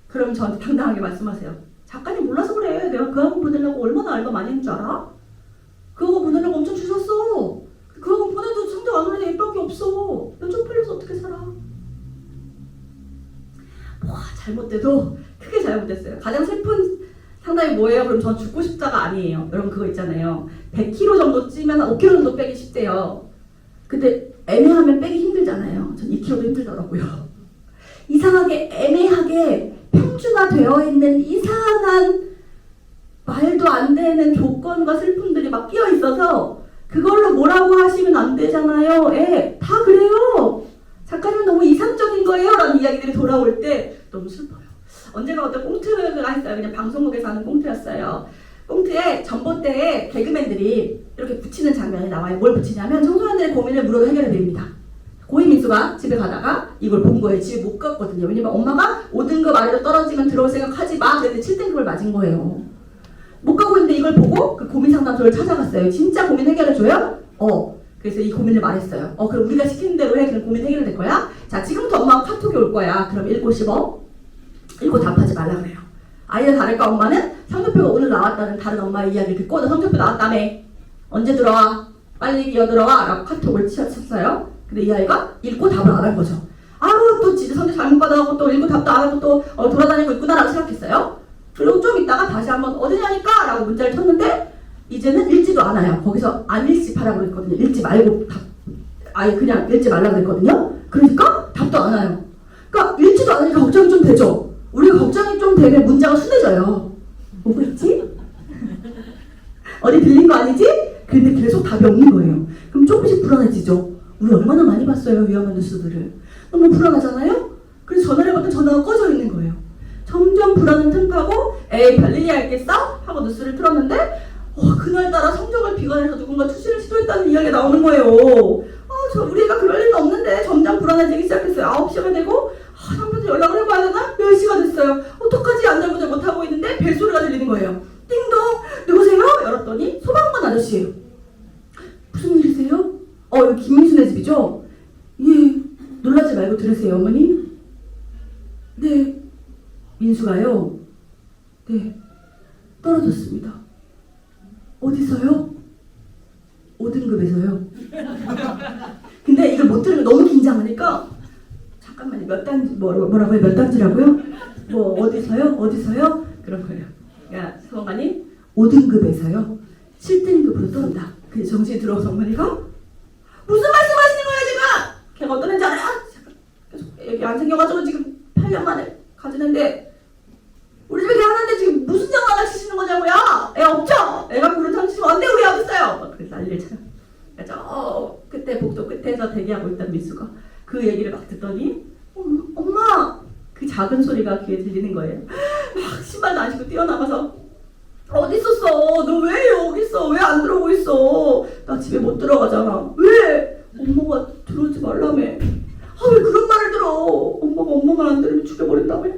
그럼 저한테 당당하게 말씀하세요. 작가님 몰라서 그래. 내가 그 학원 보내려고 얼마나 알바 많이 했는 줄 알아? 그 학원 보내려고 엄청 주셨어. 그 학원 보내도 성적 안 오르는 애밖에 없어. 면접 풀려서 어떻게 살아? 잘못돼도 크게 잘못됐어요. 가장 슬픈 상담이 뭐예요? 그럼 전 죽고 싶다가 아니에요. 여러분 그거 있잖아요. 100kg 정도 찌면 5kg 정도 빼기 쉽대요. 근데 애매하면 빼기 힘들잖아요. 전 2kg도 힘들더라고요. 이상하게 애매하게 평준화되어 있는 이상한 말도 안 되는 조건과 슬픔들이 막 끼어 있어서 그걸로 뭐라고 하시면 안 되잖아요. 다 그래요. 작가님 너무 이상적인 거예요. 라는 이야기들이 돌아올 때 너무 슬퍼요. 언제가 어떤 꽁트가 있어요. 그냥 방송국에서 하는 꽁트였어요. 꽁트에 전봇대에 개그맨들이 이렇게 붙이는 장면이 나와요. 뭘 붙이냐면 청소년들의 고민을 물어도 해결해 드립니다. 고이민수가 집에 가다가 이걸 본 거예요. 집에 못 갔거든요. 왜냐면 엄마가 5등급 아래로 떨어지면 들어올 생각하지 마. 그랬는데 7등급을 맞은 거예요. 못 가고 있는데 이걸 보고 그 고민 상담소를 찾아갔어요. 진짜 고민 해결해줘요? 그래서 이 고민을 말했어요. 그럼 우리가 시키는 대로 해. 그럼 고민 해결될 거야? 자, 지금부터 엄마가 카톡이 올 거야. 그럼 읽고 씹어. 읽고 답하지 말라 그래요. 아이가 다를까 엄마는 성적표가 오늘 나왔다는 다른 엄마의 이야기를 듣고 너 성적표 나왔다며. 언제 들어와? 빨리 기어들어와. 라고 카톡을 쳤어요. 근데 이 아이가 읽고 답을 안 한 거죠. 또 진짜 성적 잘못 받아가고 또 읽고 답도 안 하고 또 돌아다니고 있구나 라고 생각했어요. 그리고 좀 있다가 다시 한번 어디냐니까 라고 문자를 쳤는데 이제는 읽지도 않아요. 거기서 안 읽집하라고 그랬거든요. 읽지 말고 아예 그냥 읽지 말라고 그랬거든요. 그러니까 답도 안 와요. 그러니까 읽지도 않으니까 걱정이 좀 되죠. 우리가 걱정이 좀 되면 문자가 순해져요. 뭐고 있지? 어디 들린 거 아니지? 근데 계속 답이 없는 거예요. 그럼 조금씩 불안해지죠. 우리 얼마나 많이 봤어요. 위험한 뉴스들을. 너무 불안하잖아요? 그래서 전화를 해봤더니 전화가 꺼져 있는 거예요. 점점 불안은 틈타고 별일이 알겠어? 하고 뉴스를 틀었는데 그날따라 성적을 비관해서 누군가 투시를 시도했다는 이야기가 나오는 거예요. 저 우리 애가 그럴 리는 없는데 점점 불안해지기 시작했어요. 9시가 되고 남편한테 연락을 해봐야 되나? 10시가 됐어요. 어떡하지? 안절부절 못하고 있는데 벨소리가 들리는 거예요. 띵동! 누구세요? 열었더니 소방관 아저씨예요. 무슨 일이세요? 여기 김민수네 집이죠? 예. 놀라지 말고 들으세요, 어머니. 네. 민수가요? 네. 떨어졌습니다. 어디서요? 5등급에서요. 근데 이걸 못 들으면 너무 긴장하니까 잠깐만요. 몇 단지 뭐라고요? 몇 단지라고요? 뭐 어디서요? 그런 거예요. 야, 소방관이 5등급에서요. 7등급으로 떨어진다. 그 정신이 들어서 어머니가 무슨 말씀하시는 거예요 지금? 걔가 어떤 애인지 알아? 계속 여기 안 생겨가지고 지금 8년 만에 가지는데 우리 집에 개 하나인데 지금 무슨 장난을 치시는 거냐고요? 애 없죠? 애가 그런 장치면 안 돼. 우리 어디 있어요? 그래서 난리잖아. 그래서 그때 복도 끝에서 대기하고 있던 미수가 그 얘기를 막 듣더니 엄마! 그 작은 소리가 귀에 들리는 거예요. 막 신발도 안 신고 뛰어나가서 어디 있었어? 너 왜 여기 있어? 왜 안 들어오고 있어? 나 집에 못 들어가잖아. 왜? 엄마가 들어오지 말라며. 왜 그런 말을 들어? 엄마가 엄마 말 안 들으면 죽여버린다며.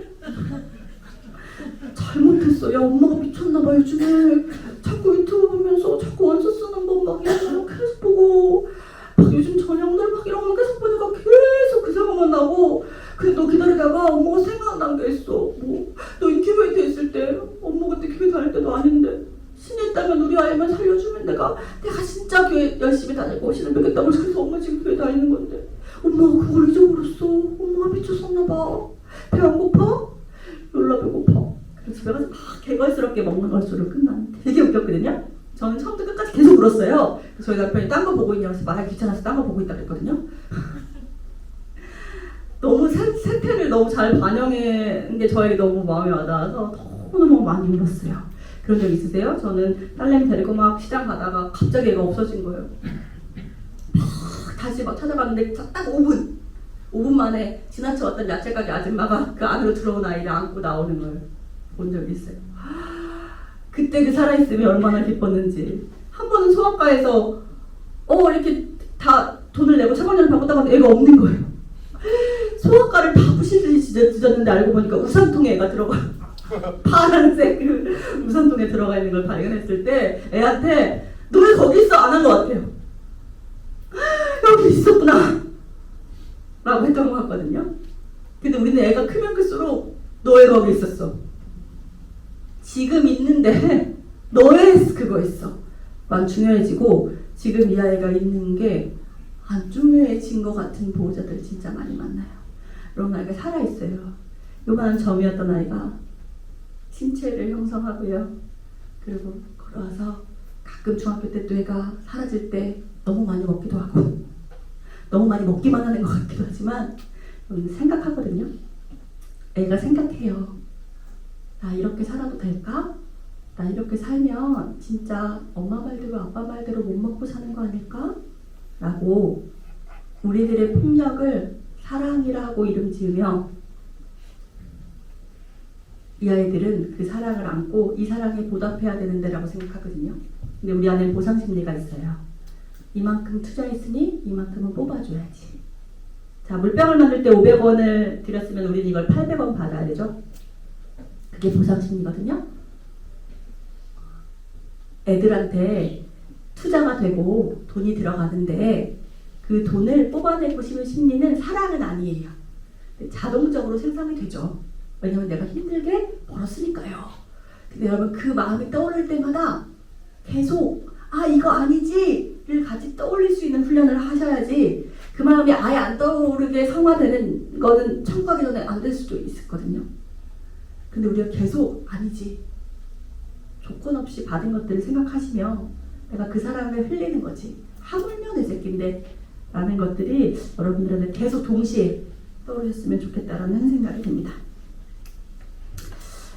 잘못했어. 야, 엄마가 미쳤나봐 요즘에. 자꾸 유튜브 보면서 자꾸 원서 쓰는 법 막 이런 거 계속 보고 막 요즘 저녁들 막 이런 거 계속 보니까 계속 그 생각만 나고. 근데 너 기다리다가 엄마가 생각난 게 있어. 너 인큐베이터 있을 때 엄마 그때 교회 다닐 때도 아닌데 신이 있다면 우리 아이만 살려주면 내가 진짜 교회 열심히 다니고 신을 뵙겠다고 그래서 엄마 지금 교회 다니는 건데 엄마가 그걸 잊어버렸어. 엄마가 미쳤었나봐. 배 안 고파? 졸라 배고파. 그래서 집에 가서 막 개걸스럽게 먹는 걸수록 끝나는 되게 웃겼거든요. 저는 처음부터 끝까지 계속 울었어요. 그래서 저희 남편이 딴 거 보고 있냐고 해서 말하기 귀찮아서 딴 거 보고 있다 그랬거든요. 너무 세태를 너무 잘 반영한 게 저에게 너무 마음에 와닿아서 너무너무 많이 울었어요. 그런 적 있으세요? 저는 딸내미 데리고 막 시장 가다가 갑자기 애가 없어진 거예요. 다시 막 찾아갔는데 딱 5분 만에 지나쳐 왔던 야채 가게 아줌마가 그 안으로 들어온 아이를 안고 나오는 거예요. 본 적이 있어요. 그때 그 살아있음이 얼마나 기뻤는지. 한 번은 소아과에서 이렇게 다 돈을 내고 차관료를 받고 애가 없는 거예요. 소아과를 다 부실듯이 뒤졌는데 알고 보니까 우산통에 애가 들어가 파란색 그 우산통에 들어가 있는 걸 발견했을 때 애한테 너 왜 거기 있어? 안 한 것 같아요. 여기 있었구나 라고 했던 것 같거든요. 근데 우리는 애가 크면 클수록 너의 거기 있었어. 지금 있는데 너의 그거 있어. 만 중요해지고 지금 이 아이가 있는 게 안 중요해진 것 같은 보호자들 진짜 많이 만나요. 이런 아이가 살아있어요. 요만한 점이었던 아이가 신체를 형성하고요. 그리고 걸어와서 가끔 중학교 때 또 애가 사라질 때 너무 많이 먹기도 하고 너무 많이 먹기만 하는 것 같기도 하지만 생각하거든요. 애가 생각해요. 나 이렇게 살아도 될까? 나 이렇게 살면 진짜 엄마 말대로 아빠 말대로 못 먹고 사는 거 아닐까? 라고 우리들의 폭력을 사랑이라고 이름 지으며 이 아이들은 그 사랑을 안고 이 사랑에 보답해야 되는데 라고 생각하거든요. 근데 우리 안에 보상심리가 있어요. 이만큼 투자했으니 이만큼은 뽑아줘야지. 자, 물병을 만들 때 500원을 드렸으면 우리는 이걸 800원 받아야 되죠. 그게 보상심리거든요. 애들한테 투자가 되고 돈이 들어가는데 그 돈을 뽑아내고 싶은 심리는 사랑은 아니에요. 자동적으로 생성이 되죠. 왜냐면 내가 힘들게 벌었으니까요. 근데 여러분 그 마음이 떠오를 때마다 계속 이거 아니지를 같이 떠올릴 수 있는 훈련을 하셔야지 그 마음이 아예 안 떠오르게 성화되는 거는 천국 가기 전에 안 될 수도 있었거든요. 근데 우리가 계속 아니지 조건 없이 받은 것들을 생각하시면 내가 그 사랑을 흘리는 거지. 하물며 내 새끼인데 라는 것들이 여러분들한테 계속 동시에 떠오르셨으면 좋겠다라는 생각이 듭니다.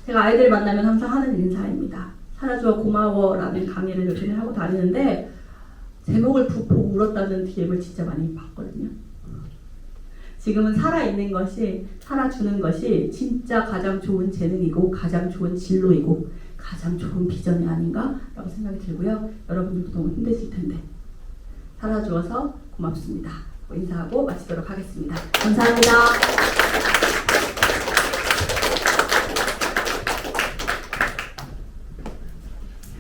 제가 아이들 만나면 항상 하는 인사입니다. 살아줘 고마워 라는 강의를 요즘에 하고 다니는데 제목을 보고 울었다는 DM을 진짜 많이 받거든요. 지금은 살아있는 것이 살아주는 것이 진짜 가장 좋은 재능이고 가장 좋은 진로이고 가장 좋은 비전이 아닌가 라고 생각이 들고요. 여러분들도 너무 힘드실 텐데 살아주어서 고맙습니다. 인사하고 마치도록 하겠습니다. 감사합니다.